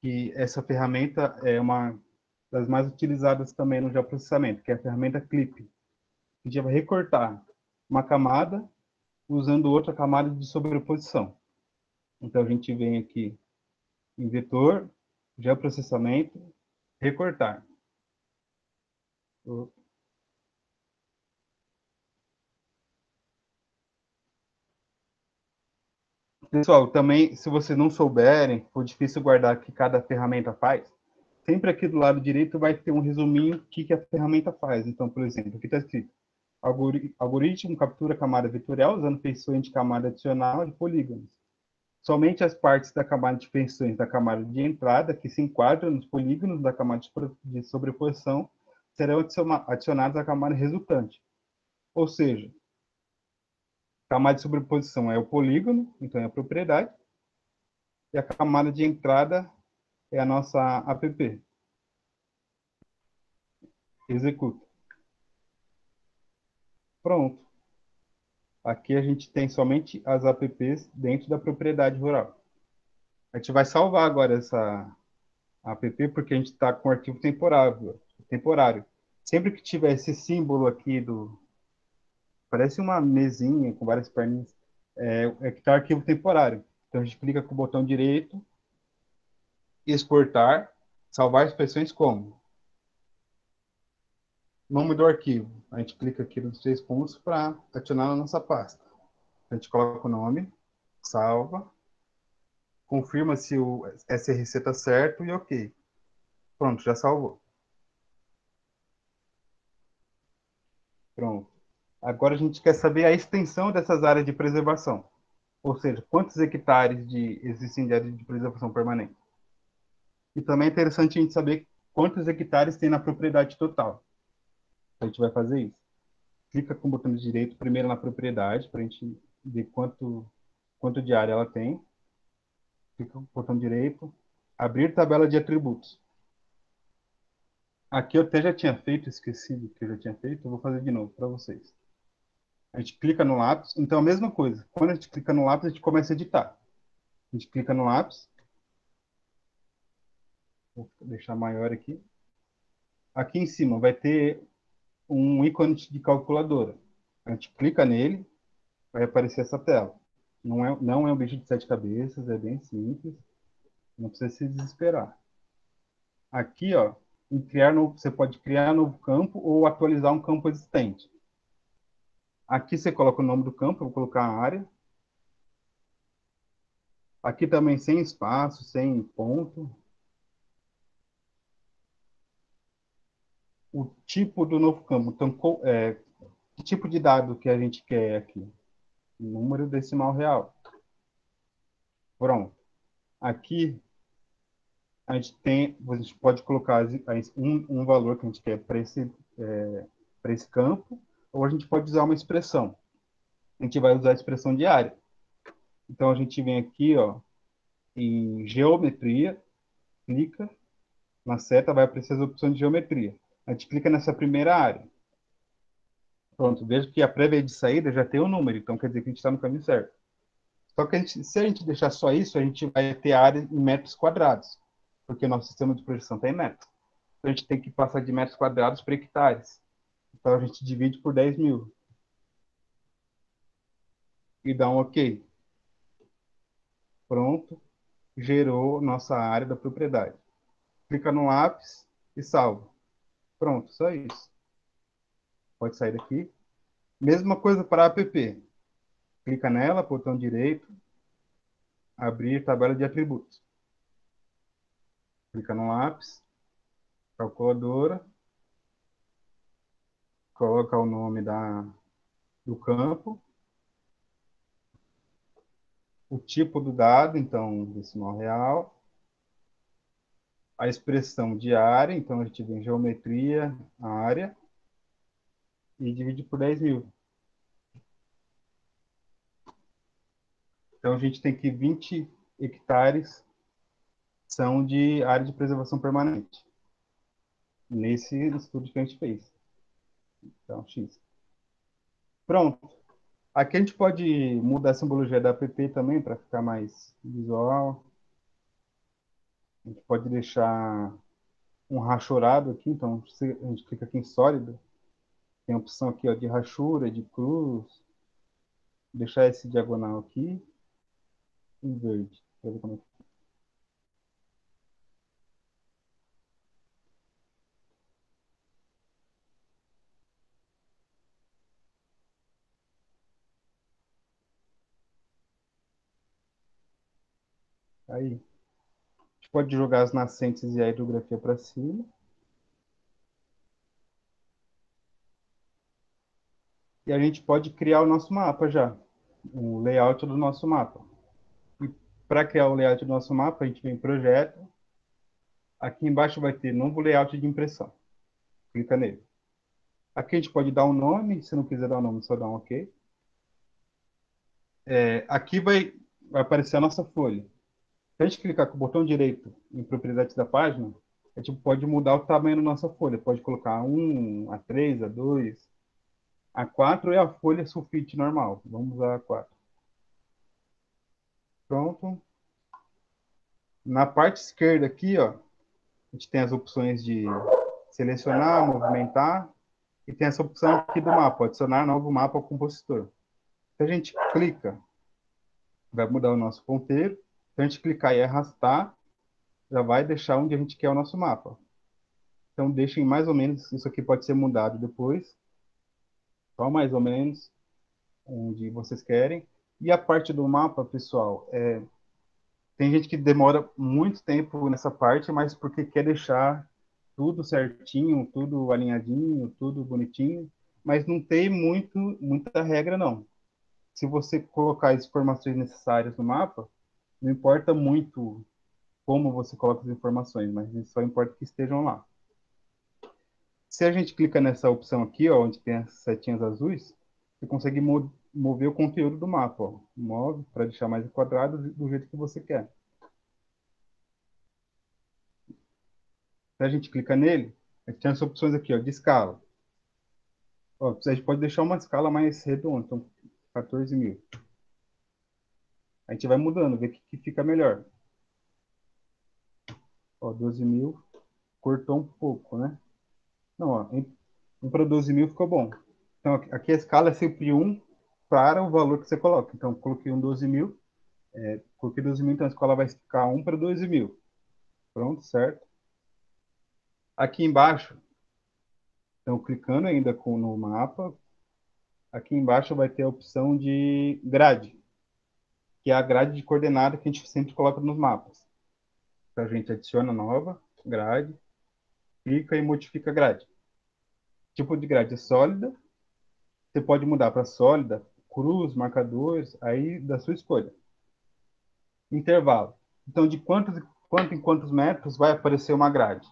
E essa ferramenta é uma das mais utilizadas também no geoprocessamento, que é a ferramenta Clip. A gente vai recortar uma camada usando outra camada de sobreposição. Então a gente vem aqui em vetor, geoprocessamento, recortar. Pessoal, também, se vocês não souberem, for difícil guardar o que cada ferramenta faz, sempre aqui do lado direito vai ter um resuminho do que a ferramenta faz. Então, por exemplo, aqui está escrito: algoritmo captura camada vetorial usando feições de camada adicional de polígonos. Somente as partes da camada de feições da camada de entrada que se enquadram nos polígonos da camada de sobreposição serão adicionadas à camada resultante. Ou seja, camada de sobreposição é o polígono, então é a propriedade, e a camada de entrada é a nossa app. Executa. Pronto. Aqui a gente tem somente as apps dentro da propriedade rural. A gente vai salvar agora essa app porque a gente está com o arquivo temporário. Sempre que tiver esse símbolo aqui parece uma mesinha com várias perninhas, é que está arquivo temporário. Então a gente clica com o botão direito, exportar, salvar expressões como nome do arquivo. A gente clica aqui nos 3 pontos para adicionar na nossa pasta. A gente coloca o nome, salva, confirma se o SRC está certo e ok. Pronto, já salvou. Pronto. Agora a gente quer saber a extensão dessas áreas de preservação. Ou seja, quantos hectares existem de área de preservação permanente. E também é interessante a gente saber quantos hectares tem na propriedade total. A gente vai fazer isso. Clica com o botão direito primeiro na propriedade, para a gente ver quanto de área ela tem. Clica com o botão direito, abrir tabela de atributos. Aqui eu até já tinha feito, esqueci do que eu já tinha feito, eu vou fazer de novo para vocês. A gente clica no lápis, então a mesma coisa. Quando a gente clica no lápis, a gente começa a editar. A gente clica no lápis, vou deixar maior aqui. Aqui em cima vai ter um ícone de calculadora. A gente clica nele, vai aparecer essa tela. Não é um bicho de 7 cabeças, é bem simples. Não precisa se desesperar. Aqui, ó, você pode criar um novo campo ou atualizar um campo existente. Aqui você coloca o nome do campo, eu vou colocar a área. Aqui também sem espaço, sem ponto. O tipo do novo campo. Então, que tipo de dado que a gente quer aqui? Número decimal real. Pronto. Aqui a gente pode colocar um valor que a gente quer para esse campo, ou a gente pode usar uma expressão. A gente vai usar a expressão de área. Então a gente vem aqui, ó, em geometria, clica na seta, vai aparecer as opções de geometria. A gente clica nessa primeira área. Pronto, veja que a prévia de saída já tem um número, então quer dizer que a gente está no caminho certo. Só que se a gente deixar só isso, a gente vai ter a área em metros quadrados, porque o nosso sistema de projeção está em metros. Então a gente tem que passar de metros quadrados para hectares. Então a gente divide por 10.000. E dá um OK. Pronto, gerou nossa área da propriedade. Clica no lápis e salva. Pronto, só isso. Pode sair daqui. Mesma coisa para a app. Clica nela, botão direito, abrir tabela de atributos. Clica no lápis, calculadora, coloca o nome do campo, o tipo do dado, então, decimal real, a expressão de área, então a gente vem geometria, área, e divide por 10.000. Então a gente tem que 20 hectares são de área de preservação permanente, nesse estudo que a gente fez. Então, X. Pronto. Aqui a gente pode mudar a simbologia da app também para ficar mais visual. A gente pode deixar um rachurado aqui, então a gente clica aqui em sólido, tem a opção aqui ó, de rachura, de cruz, deixar esse diagonal aqui em verde, para ver como é que fica. Aí, a gente pode jogar as nascentes e a hidrografia para cima. E a gente pode criar o nosso mapa já, o layout do nosso mapa. E para criar o layout do nosso mapa, a gente vem em projeto. Aqui embaixo vai ter novo layout de impressão. Clica nele. Aqui a gente pode dar um nome, se não quiser dar um nome, só dá um OK. Aqui vai aparecer a nossa folha. Se a gente clicar com o botão direito em propriedades da página, a gente pode mudar o tamanho da nossa folha. Pode colocar A1, A3, A2, A4 é a folha sulfite normal. Vamos usar A4. Pronto. Na parte esquerda aqui, ó, a gente tem as opções de selecionar, movimentar, e tem essa opção aqui do mapa, adicionar novo mapa ao compositor. Se a gente clica, vai mudar o nosso ponteiro. Se a gente clicar e arrastar, já vai deixar onde a gente quer o nosso mapa. Então, deixem mais ou menos, isso aqui pode ser mudado depois, só mais ou menos onde vocês querem. E a parte do mapa, pessoal, tem gente que demora muito tempo nessa parte, mas porque quer deixar tudo certinho, tudo alinhadinho, tudo bonitinho, mas não tem muita regra, não. Se você colocar as informações necessárias no mapa, não importa muito como você coloca as informações, mas só importa que estejam lá. Se a gente clica nessa opção aqui, ó, onde tem as setinhas azuis, você consegue mover o conteúdo do mapa. Ó. Move para deixar mais enquadrado do jeito que você quer. Se a gente clica nele, a gente tem as opções aqui, ó, de escala. Ó, a gente pode deixar uma escala mais redonda, então 14.000. A gente vai mudando, ver o que fica melhor. Ó, 12.000, cortou um pouco, né? Não, ó, para 12.000 ficou bom. Então, aqui a escala é sempre 1 para o valor que você coloca. Então, coloquei um 12.000, coloquei 12.000, então a escala vai ficar 1 para 12.000. Pronto, certo? Aqui embaixo, então, clicando ainda no mapa, aqui embaixo vai ter a opção de grade, que é a grade de coordenada que a gente sempre coloca nos mapas. Então, a gente adiciona nova grade, clica e modifica a grade. Tipo de grade é sólida, você pode mudar para sólida, cruz, marcadores, aí da sua escolha. Intervalo. Então, de quanto em quantos metros vai aparecer uma grade.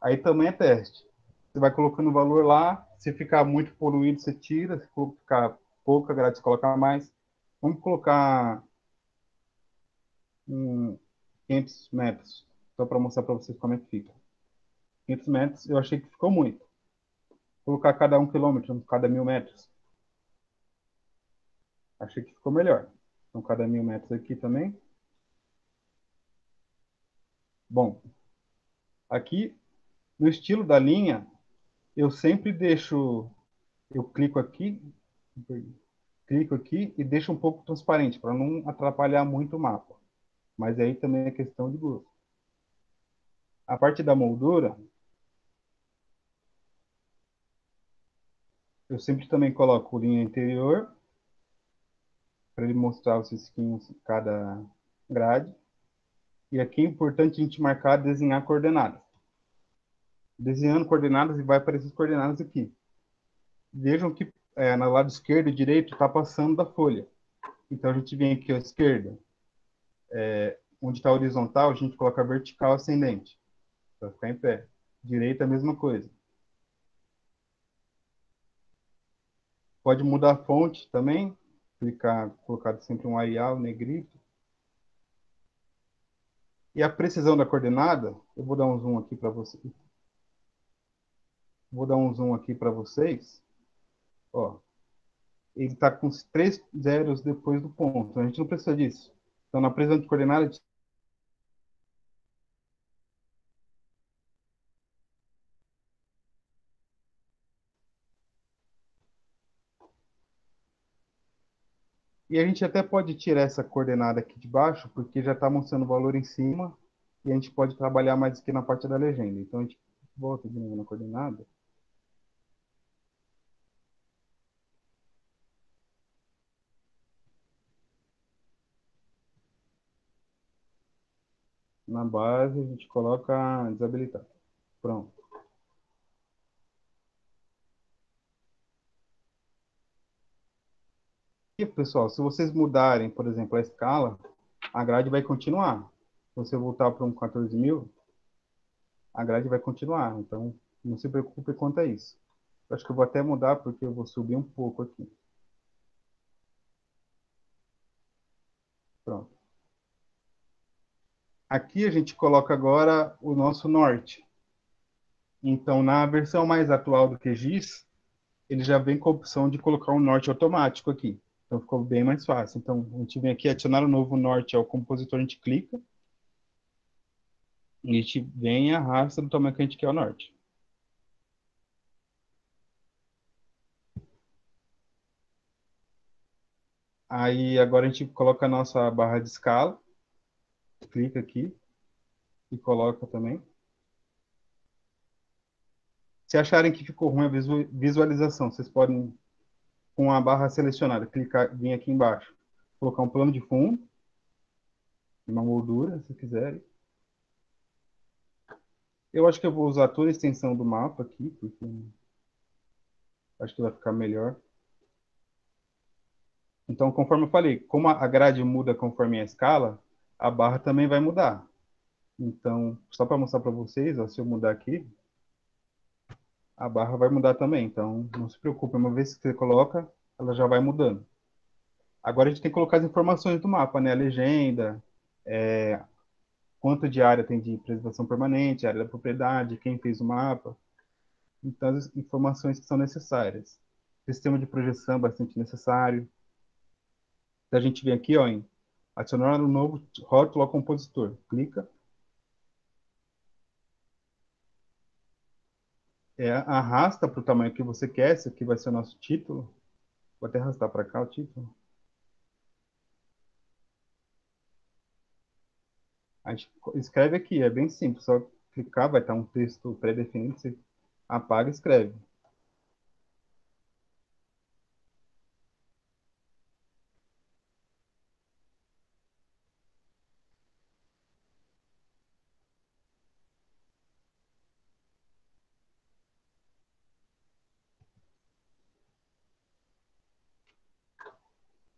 Aí também é teste. Você vai colocando o valor lá, se ficar muito poluído, você tira, se ficar pouca grade, você coloca mais. Vamos colocar 500 metros, só para mostrar para vocês como é que fica. 500 metros, eu achei que ficou muito. Vou colocar cada 1 quilômetro, cada 1.000 metros. Achei que ficou melhor. Então, cada 1.000 metros aqui também. Bom, aqui, no estilo da linha, eu sempre deixo, eu clico aqui e deixo um pouco transparente, para não atrapalhar muito o mapa. Mas aí também é questão de gosto. A parte da moldura, Eu sempre também coloco linha interior, para ele mostrar os risquinhos de cada grade. E aqui é importante a gente marcar, desenhar coordenadas. Desenhando coordenadas, e vai aparecer as coordenadas aqui. Vejam que no lado esquerdo e direito está passando da folha. Então, a gente vem aqui à esquerda, onde está horizontal, a gente coloca vertical ascendente, para ficar em pé. Direita, a mesma coisa. Pode mudar a fonte também, colocar sempre um Arial, negrito. E a precisão da coordenada, eu vou dar um zoom aqui para vocês. Vou dar um zoom aqui para vocês. Ó, ele está com os 3 zeros depois do ponto. A gente não precisa disso. Então, na precisão de coordenada, e a gente até pode tirar essa coordenada aqui de baixo, porque já está mostrando o valor em cima, e a gente pode trabalhar mais aqui na parte da legenda. Então, a gente volta de novo na coordenada. Na base, a gente coloca desabilitado. Pronto. E, pessoal, se vocês mudarem, por exemplo, a escala, a grade vai continuar. Se você voltar para um 14.000, a grade vai continuar. Então, não se preocupe quanto a isso. Eu acho que eu vou até mudar, porque eu vou subir um pouco aqui. Pronto. Aqui a gente coloca agora o nosso norte. Então, na versão mais atual do QGIS, ele já vem com a opção de colocar um norte automático aqui. Então, ficou bem mais fácil. Então, a gente vem aqui adicionar o novo norte ao compositor, a gente clica. E a gente vem e arrasta do tamanho que a gente quer o norte. Aí, agora a gente coloca a nossa barra de escala. Clica aqui e coloca também. Se acharem que ficou ruim a visualização, vocês podem, com a barra selecionada, clicar, vir aqui embaixo, colocar um plano de fundo, uma moldura, se quiserem. Eu acho que eu vou usar toda a extensão do mapa aqui, porque acho que vai ficar melhor. Então, conforme eu falei, como a grade muda conforme a escala, a barra também vai mudar. Então, só para mostrar para vocês, ó, se eu mudar aqui, a barra vai mudar também. Então, não se preocupe, uma vez que você coloca, ela já vai mudando. Agora a gente tem que colocar as informações do mapa, né? A legenda, quanto de área tem de preservação permanente, área da propriedade, quem fez o mapa. Então, as informações que são necessárias. Sistema de projeção bastante necessário. Então, a gente vem aqui, ó, em adicionar um novo rótulo ao compositor. Clica. Arrasta para o tamanho que você quer. Esse aqui vai ser o nosso título. Vou até arrastar para cá o título. A gente escreve aqui, é bem simples. Só clicar, vai estar um texto pré-definido. Você apaga e escreve.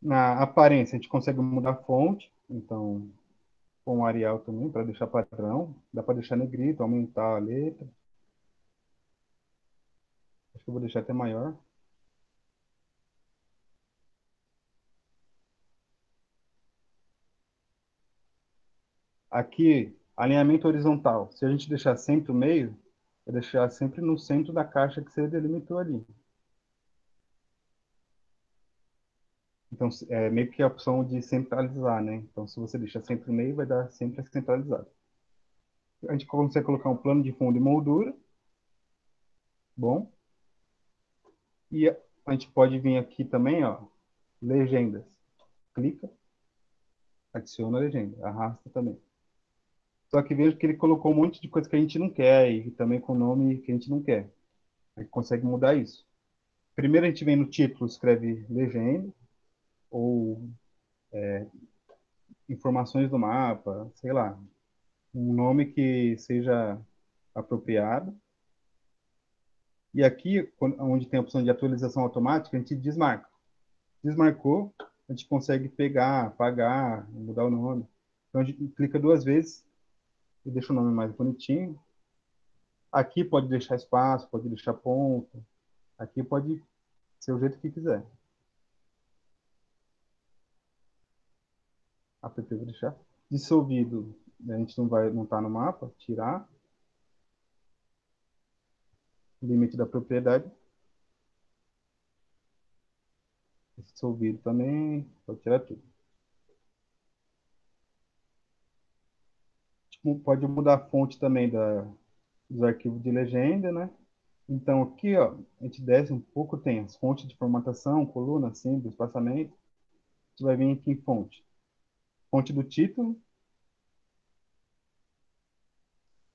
Na aparência, a gente consegue mudar a fonte. Então, com o Arial também, para deixar padrão. Dá para deixar negrito, aumentar a letra. Acho que eu vou deixar até maior. Aqui, alinhamento horizontal. Se a gente deixar sempre no meio, é deixar sempre no centro da caixa que você delimitou ali. Então, é meio que a opção de centralizar, né? Então, se você deixar sempre no meio, vai dar sempre centralizado. A gente consegue colocar um plano de fundo e moldura. Bom. E a gente pode vir aqui também, ó, legendas. Clica, adiciona a legenda, arrasta também. Só que vejo que ele colocou um monte de coisa que a gente não quer e também com nome que a gente não quer. A gente consegue mudar isso. Primeiro a gente vem no título, escreve legenda, ou informações do mapa, sei lá, um nome que seja apropriado. E aqui, onde tem a opção de atualização automática, a gente desmarca. Desmarcou, a gente consegue pegar, apagar, mudar o nome. Então a gente clica 2 vezes e deixa o nome mais bonitinho. Aqui pode deixar espaço, pode deixar ponto. Aqui pode ser o jeito que quiser. App vou deixar. Dissolvido, a gente não tá no mapa, tirar. Limite da propriedade. Dissolvido também, pode tirar tudo. Tipo, pode mudar a fonte também dos arquivos de legenda, né? Então aqui, ó, a gente desce um pouco, tem as fontes de formatação, coluna, símbolo, espaçamento. Você vai vir aqui em fonte. Fonte do título.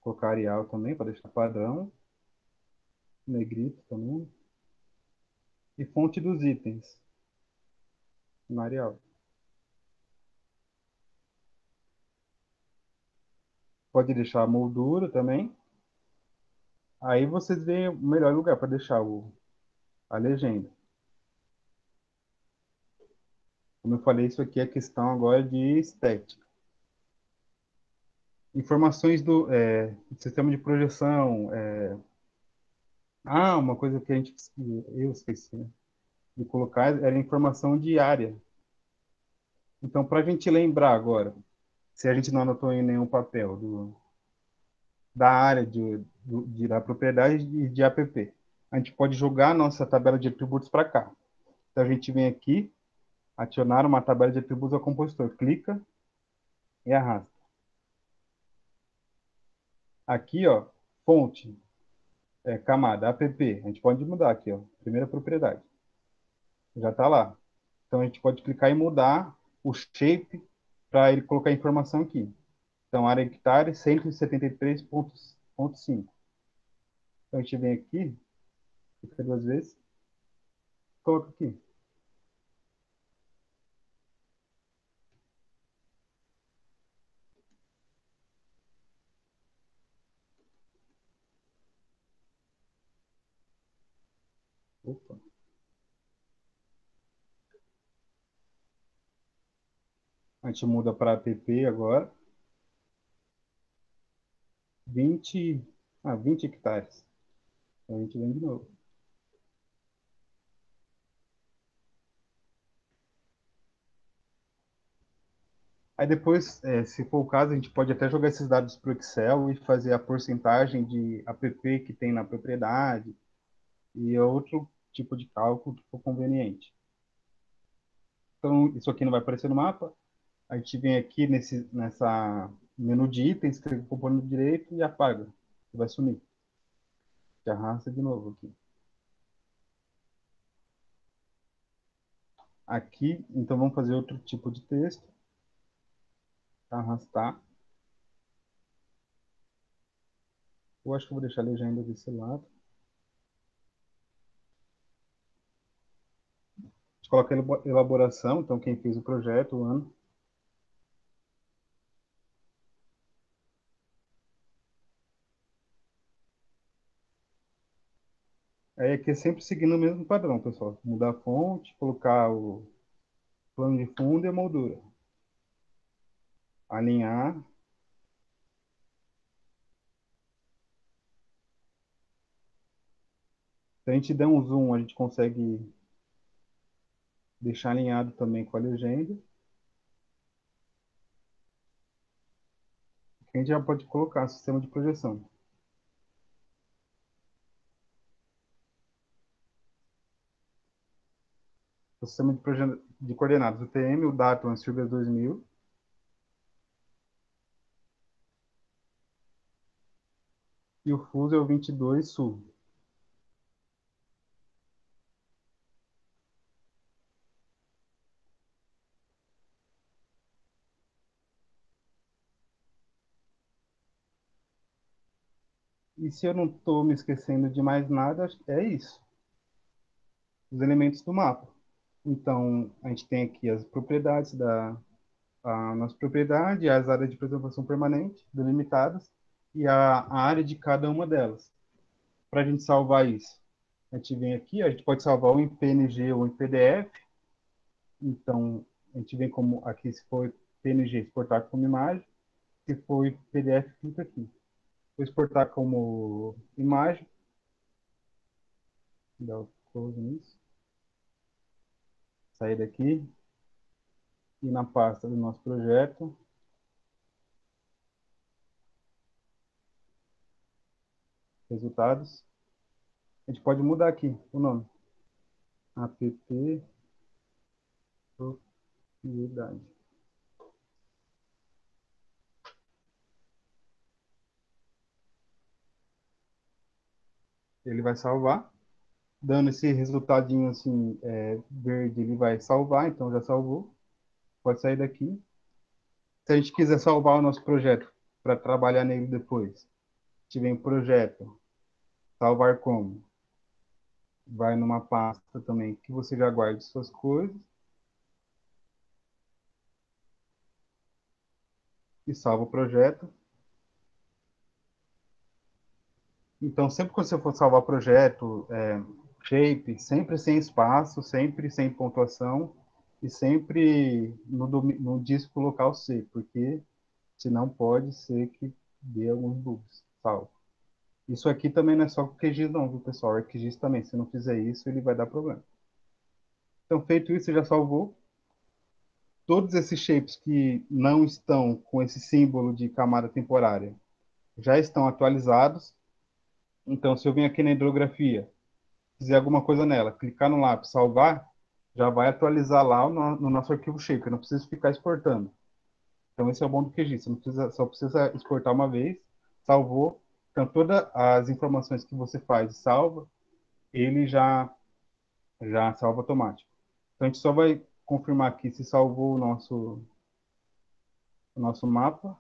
Colocar Arial também, para deixar padrão. Negrito também. E fonte dos itens. No Arial. Pode deixar a moldura também. Aí vocês veem o melhor lugar para deixar a legenda. Como eu falei, isso aqui é questão agora de estética. Informações do sistema de projeção. Uma coisa que eu esqueci, né, de colocar era informação de área. Então, para a gente lembrar agora, se a gente não anotou em nenhum papel da área da propriedade de app, a gente pode jogar a nossa tabela de atributos para cá. Então, a gente vem aqui, adicionar uma tabela de atributos ao compositor. Clica e arrasta. Aqui, ó, fonte, camada, app. A gente pode mudar aqui, ó, primeira propriedade. Já está lá. Então, a gente pode clicar e mudar o shape para ele colocar a informação aqui. Então, área hectare, 173,5. Então, a gente vem aqui, clica 2 vezes, coloca aqui. Opa. A gente muda para app agora. 20 hectares. Então, a gente vem de novo. Aí depois, se for o caso, a gente pode até jogar esses dados para o Excel e fazer a porcentagem de app que tem na propriedade e outro tipo de cálculo que for conveniente. Então, isso aqui não vai aparecer no mapa. A gente vem aqui nessa menu de itens, clica com o botão direito e apaga. Vai sumir. E arrasta de novo aqui. Aqui, então vamos fazer outro tipo de texto. Arrastar. Eu acho que eu vou deixar a legenda desse lado. A gente coloca elaboração, então quem fez o projeto, o ano. Aí aqui é sempre seguindo o mesmo padrão, pessoal. Mudar a fonte, colocar o plano de fundo e a moldura. Alinhar. Se a gente der um zoom, a gente consegue deixar alinhado também com a legenda. A gente já pode colocar sistema de projeção. O sistema de coordenadas, o TM, o datum, as siglas 2000. E o fuso é o 22 sul. E se eu não estou me esquecendo de mais nada, é isso. os elementos do mapa. Então, a gente tem aqui as propriedades a nossa propriedade, as áreas de preservação permanente delimitadas e a área de cada uma delas. Para a gente salvar isso, a gente vem aqui, a gente pode salvar ou em PNG ou em PDF. Então, a gente vem como aqui, se for PNG, exportar como imagem. Se for PDF, clica aqui. Vou exportar como imagem. Dá o close nisso. Sair daqui. E na pasta do nosso projeto. Resultados. A gente pode mudar aqui o nome. App propriedade. Ele vai salvar. Dando esse resultadinho assim, verde, ele vai salvar. Então, já salvou. Pode sair daqui. Se a gente quiser salvar o nosso projeto para trabalhar nele depois, a gente vem em projeto, salvar como? Vai numa pasta também que você já guarde suas coisas. E salva o projeto. Então, sempre que você for salvar projeto, shape, sempre sem espaço, sempre sem pontuação e sempre no disco local C, porque senão pode ser que dê alguns bugs. Salvo. Isso aqui também não é só com o QGIS não, viu, pessoal? O ArcGIS também, se não fizer isso, ele vai dar problema. Então, feito isso, você já salvou. Todos esses shapes que não estão com esse símbolo de camada temporária já estão atualizados. Então, se eu venho aqui na hidrografia, fizer alguma coisa nela, clicar no lápis, salvar, já vai atualizar lá no nosso arquivo shape, eu não preciso ficar exportando. Então, esse é o bom do QGIS, você não precisa, só precisa exportar uma vez, salvou, então todas as informações que você faz e salva, ele já salva automático. Então, a gente só vai confirmar aqui se salvou o nosso mapa.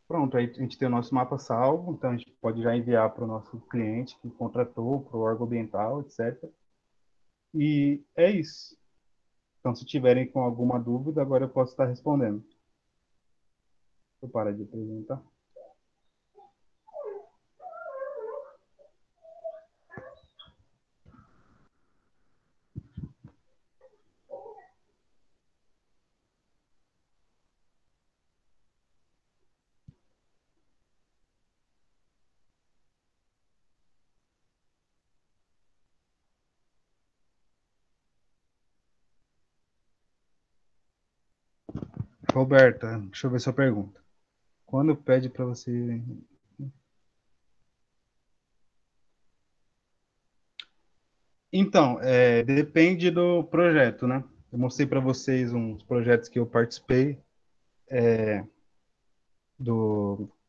Pronto, aí a gente tem o nosso mapa salvo, então a gente pode já enviar para o nosso cliente que contratou, para o órgão ambiental, etc. E é isso. Então, se tiverem com alguma dúvida, agora eu posso estar respondendo. Deixa eu parar de apresentar. Roberta, deixa eu ver sua pergunta. Quando pede para você... Então, depende do projeto, né? Eu mostrei para vocês uns projetos que eu participei,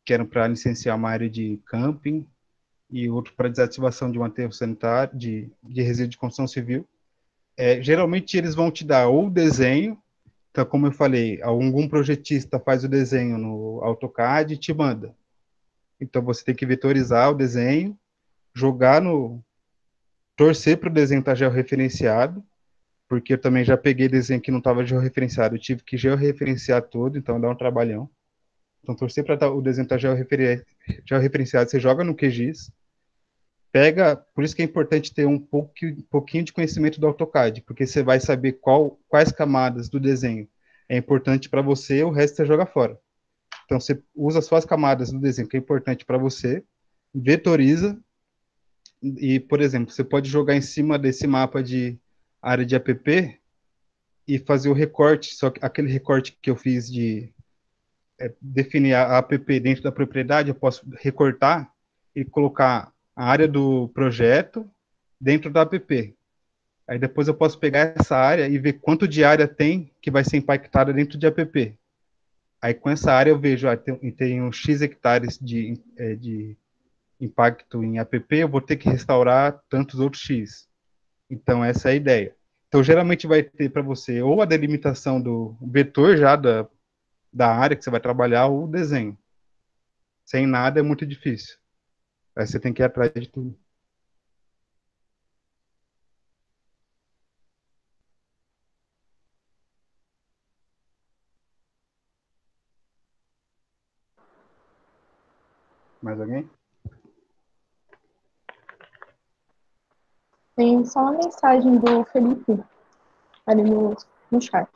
que eram para licenciar uma área de camping e outro para desativação de um aterro sanitário, de resíduo de construção civil. Geralmente eles vão te dar ou o desenho, então, como eu falei, algum projetista faz o desenho no AutoCAD e te manda. Então, você tem que vetorizar o desenho, jogar torcer para o desenho estar georreferenciado, porque eu também já peguei desenho que não estava georreferenciado, eu tive que georreferenciar todo, então dá um trabalhão. Então, torcer para o desenho estar georreferenciado, você joga no QGIS, pega, por isso que é importante ter um pouquinho de conhecimento do AutoCAD, porque você vai saber quais camadas do desenho é importante para você, o resto você joga fora. Então, você usa só as camadas do desenho que é importante para você, vetoriza, e, por exemplo, você pode jogar em cima desse mapa de área de app e fazer o recorte, só que aquele recorte que eu fiz de definir a app dentro da propriedade, eu posso recortar e colocar a área do projeto dentro da app. Aí depois eu posso pegar essa área e ver quanto de área tem que vai ser impactada dentro de app. Aí com essa área eu vejo, tem uns X hectares de impacto em app, eu vou ter que restaurar tantos outros X. Então essa é a ideia. Então geralmente vai ter para você ou a delimitação do vetor já da área que você vai trabalhar ou o desenho. Sem nada é muito difícil. Aí você tem que ir atrás de tudo. Mais alguém? Tem só uma mensagem do Felipe ali no chat.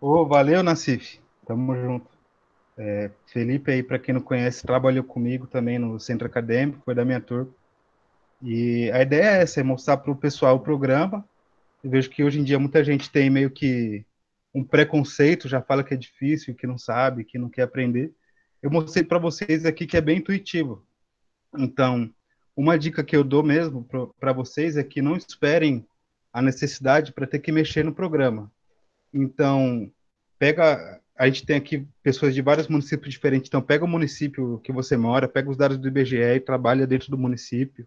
Valeu, Nassif. Tamo junto. Felipe aí, para quem não conhece, trabalhou comigo também no centro acadêmico, foi da minha turma. E a ideia é essa, é mostrar para o pessoal o programa. Eu vejo que hoje em dia muita gente tem meio que um preconceito, já fala que é difícil, que não sabe, que não quer aprender. Eu mostrei para vocês aqui que é bem intuitivo. Então, uma dica que eu dou mesmo para vocês é que não esperem a necessidade para ter que mexer no programa. Então, a gente tem aqui pessoas de vários municípios diferentes, então pega o município que você mora, pega os dados do IBGE e trabalha dentro do município.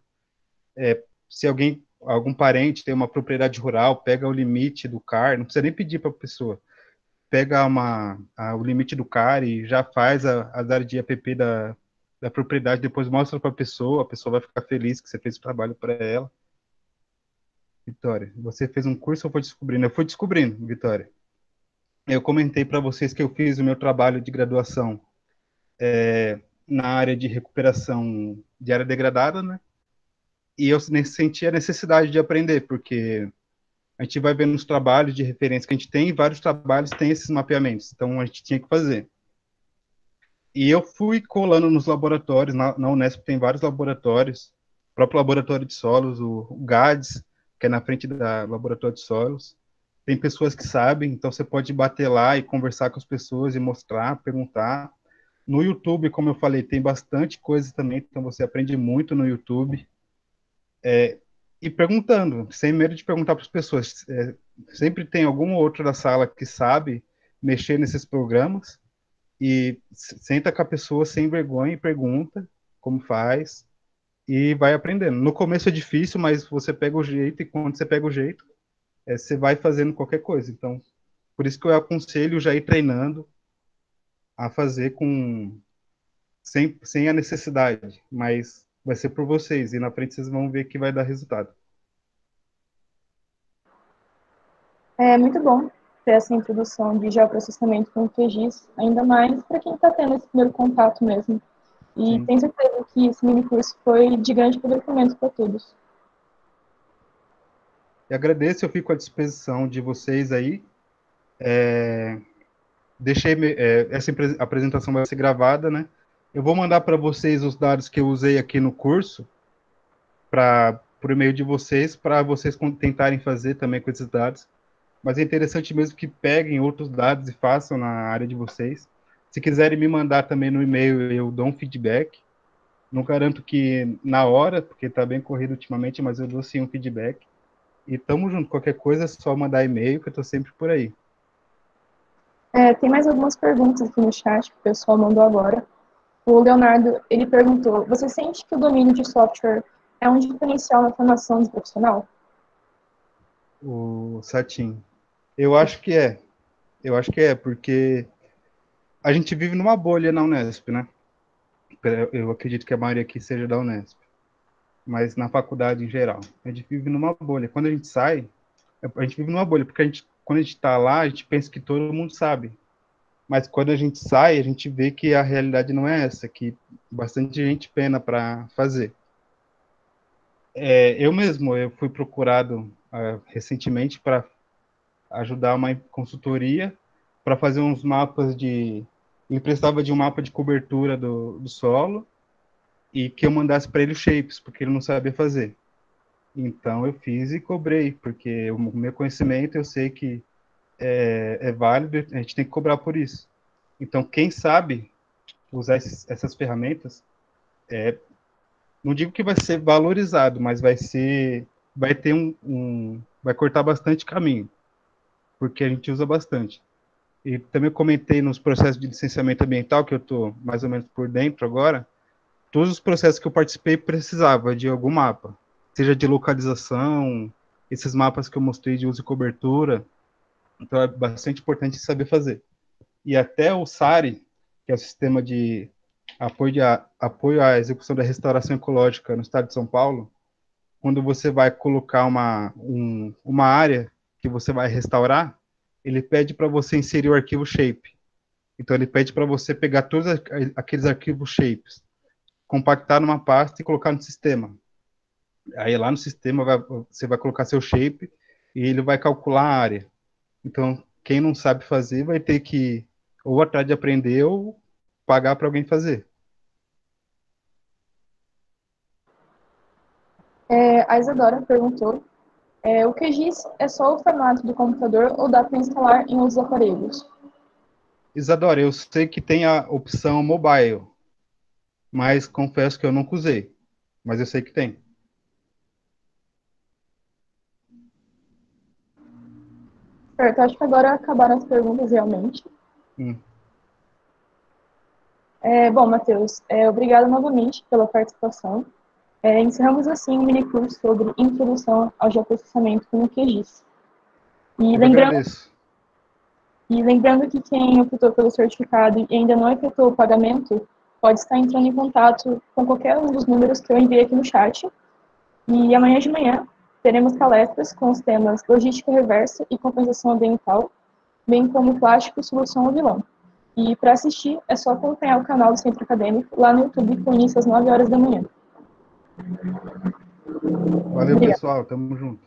Se algum parente tem uma propriedade rural, pega o limite do CAR, não precisa nem pedir para a pessoa. Pega o limite do CAR e já faz as áreas de APP da propriedade, depois mostra para a pessoa vai ficar feliz que você fez o trabalho para ela. Vitória, você fez um curso ou foi descobrindo? Eu fui descobrindo, Vitória. Eu comentei para vocês que eu fiz o meu trabalho de graduação na área de recuperação de área degradada, né? E eu senti a necessidade de aprender, porque a gente vai vendo os trabalhos de referência que a gente tem, e vários trabalhos têm esses mapeamentos, então a gente tinha que fazer. E eu fui colando nos laboratórios, na Unesp tem vários laboratórios, o próprio laboratório de solos, o GADS, que é na frente do laboratório de solos. Tem pessoas que sabem, então você pode bater lá e conversar com as pessoas e mostrar, perguntar. No YouTube, como eu falei, tem bastante coisa também, então você aprende muito no YouTube. E perguntando, sem medo de perguntar para as pessoas. Sempre tem algum outro da sala que sabe mexer nesses programas e senta com a pessoa sem vergonha e pergunta como faz e vai aprendendo. No começo é difícil, mas você pega o jeito e quando você pega o jeito, você vai fazendo qualquer coisa. Então, por isso que eu aconselho já ir treinando a fazer sem a necessidade, mas vai ser por vocês e na frente vocês vão ver que vai dar resultado. É muito bom ter essa introdução de geoprocessamento com o QGIS, ainda mais para quem está tendo esse primeiro contato mesmo. E Sim. tenho certeza que esse mini curso foi de grande aproveitamento para todos. E agradeço, eu fico à disposição de vocês aí. Essa apresentação vai ser gravada, né? Eu vou mandar para vocês os dados que eu usei aqui no curso, por e-mail de vocês, para vocês tentarem fazer também com esses dados. Mas é interessante mesmo que peguem outros dados e façam na área de vocês. Se quiserem me mandar também no e-mail, eu dou um feedback. Não garanto que na hora, porque está bem corrido ultimamente, mas eu dou sim um feedback. E tamo junto. Qualquer coisa é só mandar e-mail, que eu estou sempre por aí. Tem mais algumas perguntas aqui no chat que o pessoal mandou agora. O Leonardo, ele perguntou, você sente que o domínio de software é um diferencial na formação do profissional? O Satin. Eu acho que é. Eu acho que é, porque a gente vive numa bolha na Unesp, né? Eu acredito que a maioria aqui seja da Unesp, mas na faculdade em geral. A gente vive numa bolha. Quando a gente sai, a gente vive numa bolha, porque quando a gente está lá, a gente pensa que todo mundo sabe. Mas quando a gente sai, a gente vê que a realidade não é essa, que bastante gente pena para fazer. Eu mesmo, eu fui procurado recentemente para ajudar uma consultoria para fazer uns mapas ele precisava de um mapa de cobertura do solo e que eu mandasse para ele os shapes, porque ele não sabia fazer. Então eu fiz e cobrei, porque o meu conhecimento eu sei que é válido, a gente tem que cobrar por isso. Então quem sabe usar essas ferramentas, não digo que vai ser valorizado, mas vai ter vai cortar bastante caminho, porque a gente usa bastante. E também comentei nos processos de licenciamento ambiental, que eu estou mais ou menos por dentro agora, todos os processos que eu participei precisava de algum mapa, seja de localização, esses mapas que eu mostrei de uso e cobertura, então é bastante importante saber fazer. e até o SARI, que é o Sistema de Apoio à Execução da Restauração Ecológica no estado de São Paulo, quando você vai colocar uma área que você vai restaurar, ele pede para você inserir o arquivo shape. Então, ele pede para você pegar todos aqueles arquivos shapes, compactar numa pasta e colocar no sistema. Aí, lá no sistema, você vai colocar seu shape e ele vai calcular a área. Então, quem não sabe fazer vai ter que ou atrás de aprender ou pagar para alguém fazer. A Isadora perguntou, o QGIS é só o formato do computador ou dá para instalar em outros aparelhos? Isadora, eu sei que tem a opção mobile, mas confesso que eu nunca usei. Mas eu sei que tem. Certo, acho que agora acabaram as perguntas realmente. Bom, Matheus, obrigado novamente pela participação. Encerramos assim um mini curso sobre introdução ao geoprocessamento no QGIS. E lembrando que quem optou pelo certificado e ainda não efetuou o pagamento, pode estar entrando em contato com qualquer um dos números que eu enviei aqui no chat. E amanhã de manhã teremos palestras com os temas logística reversa e compensação ambiental, bem como plástico, solução ou vilão. E para assistir, é só acompanhar o canal do Centro Acadêmico lá no YouTube, com início às 9 horas da manhã. Valeu, pessoal. Tamo junto.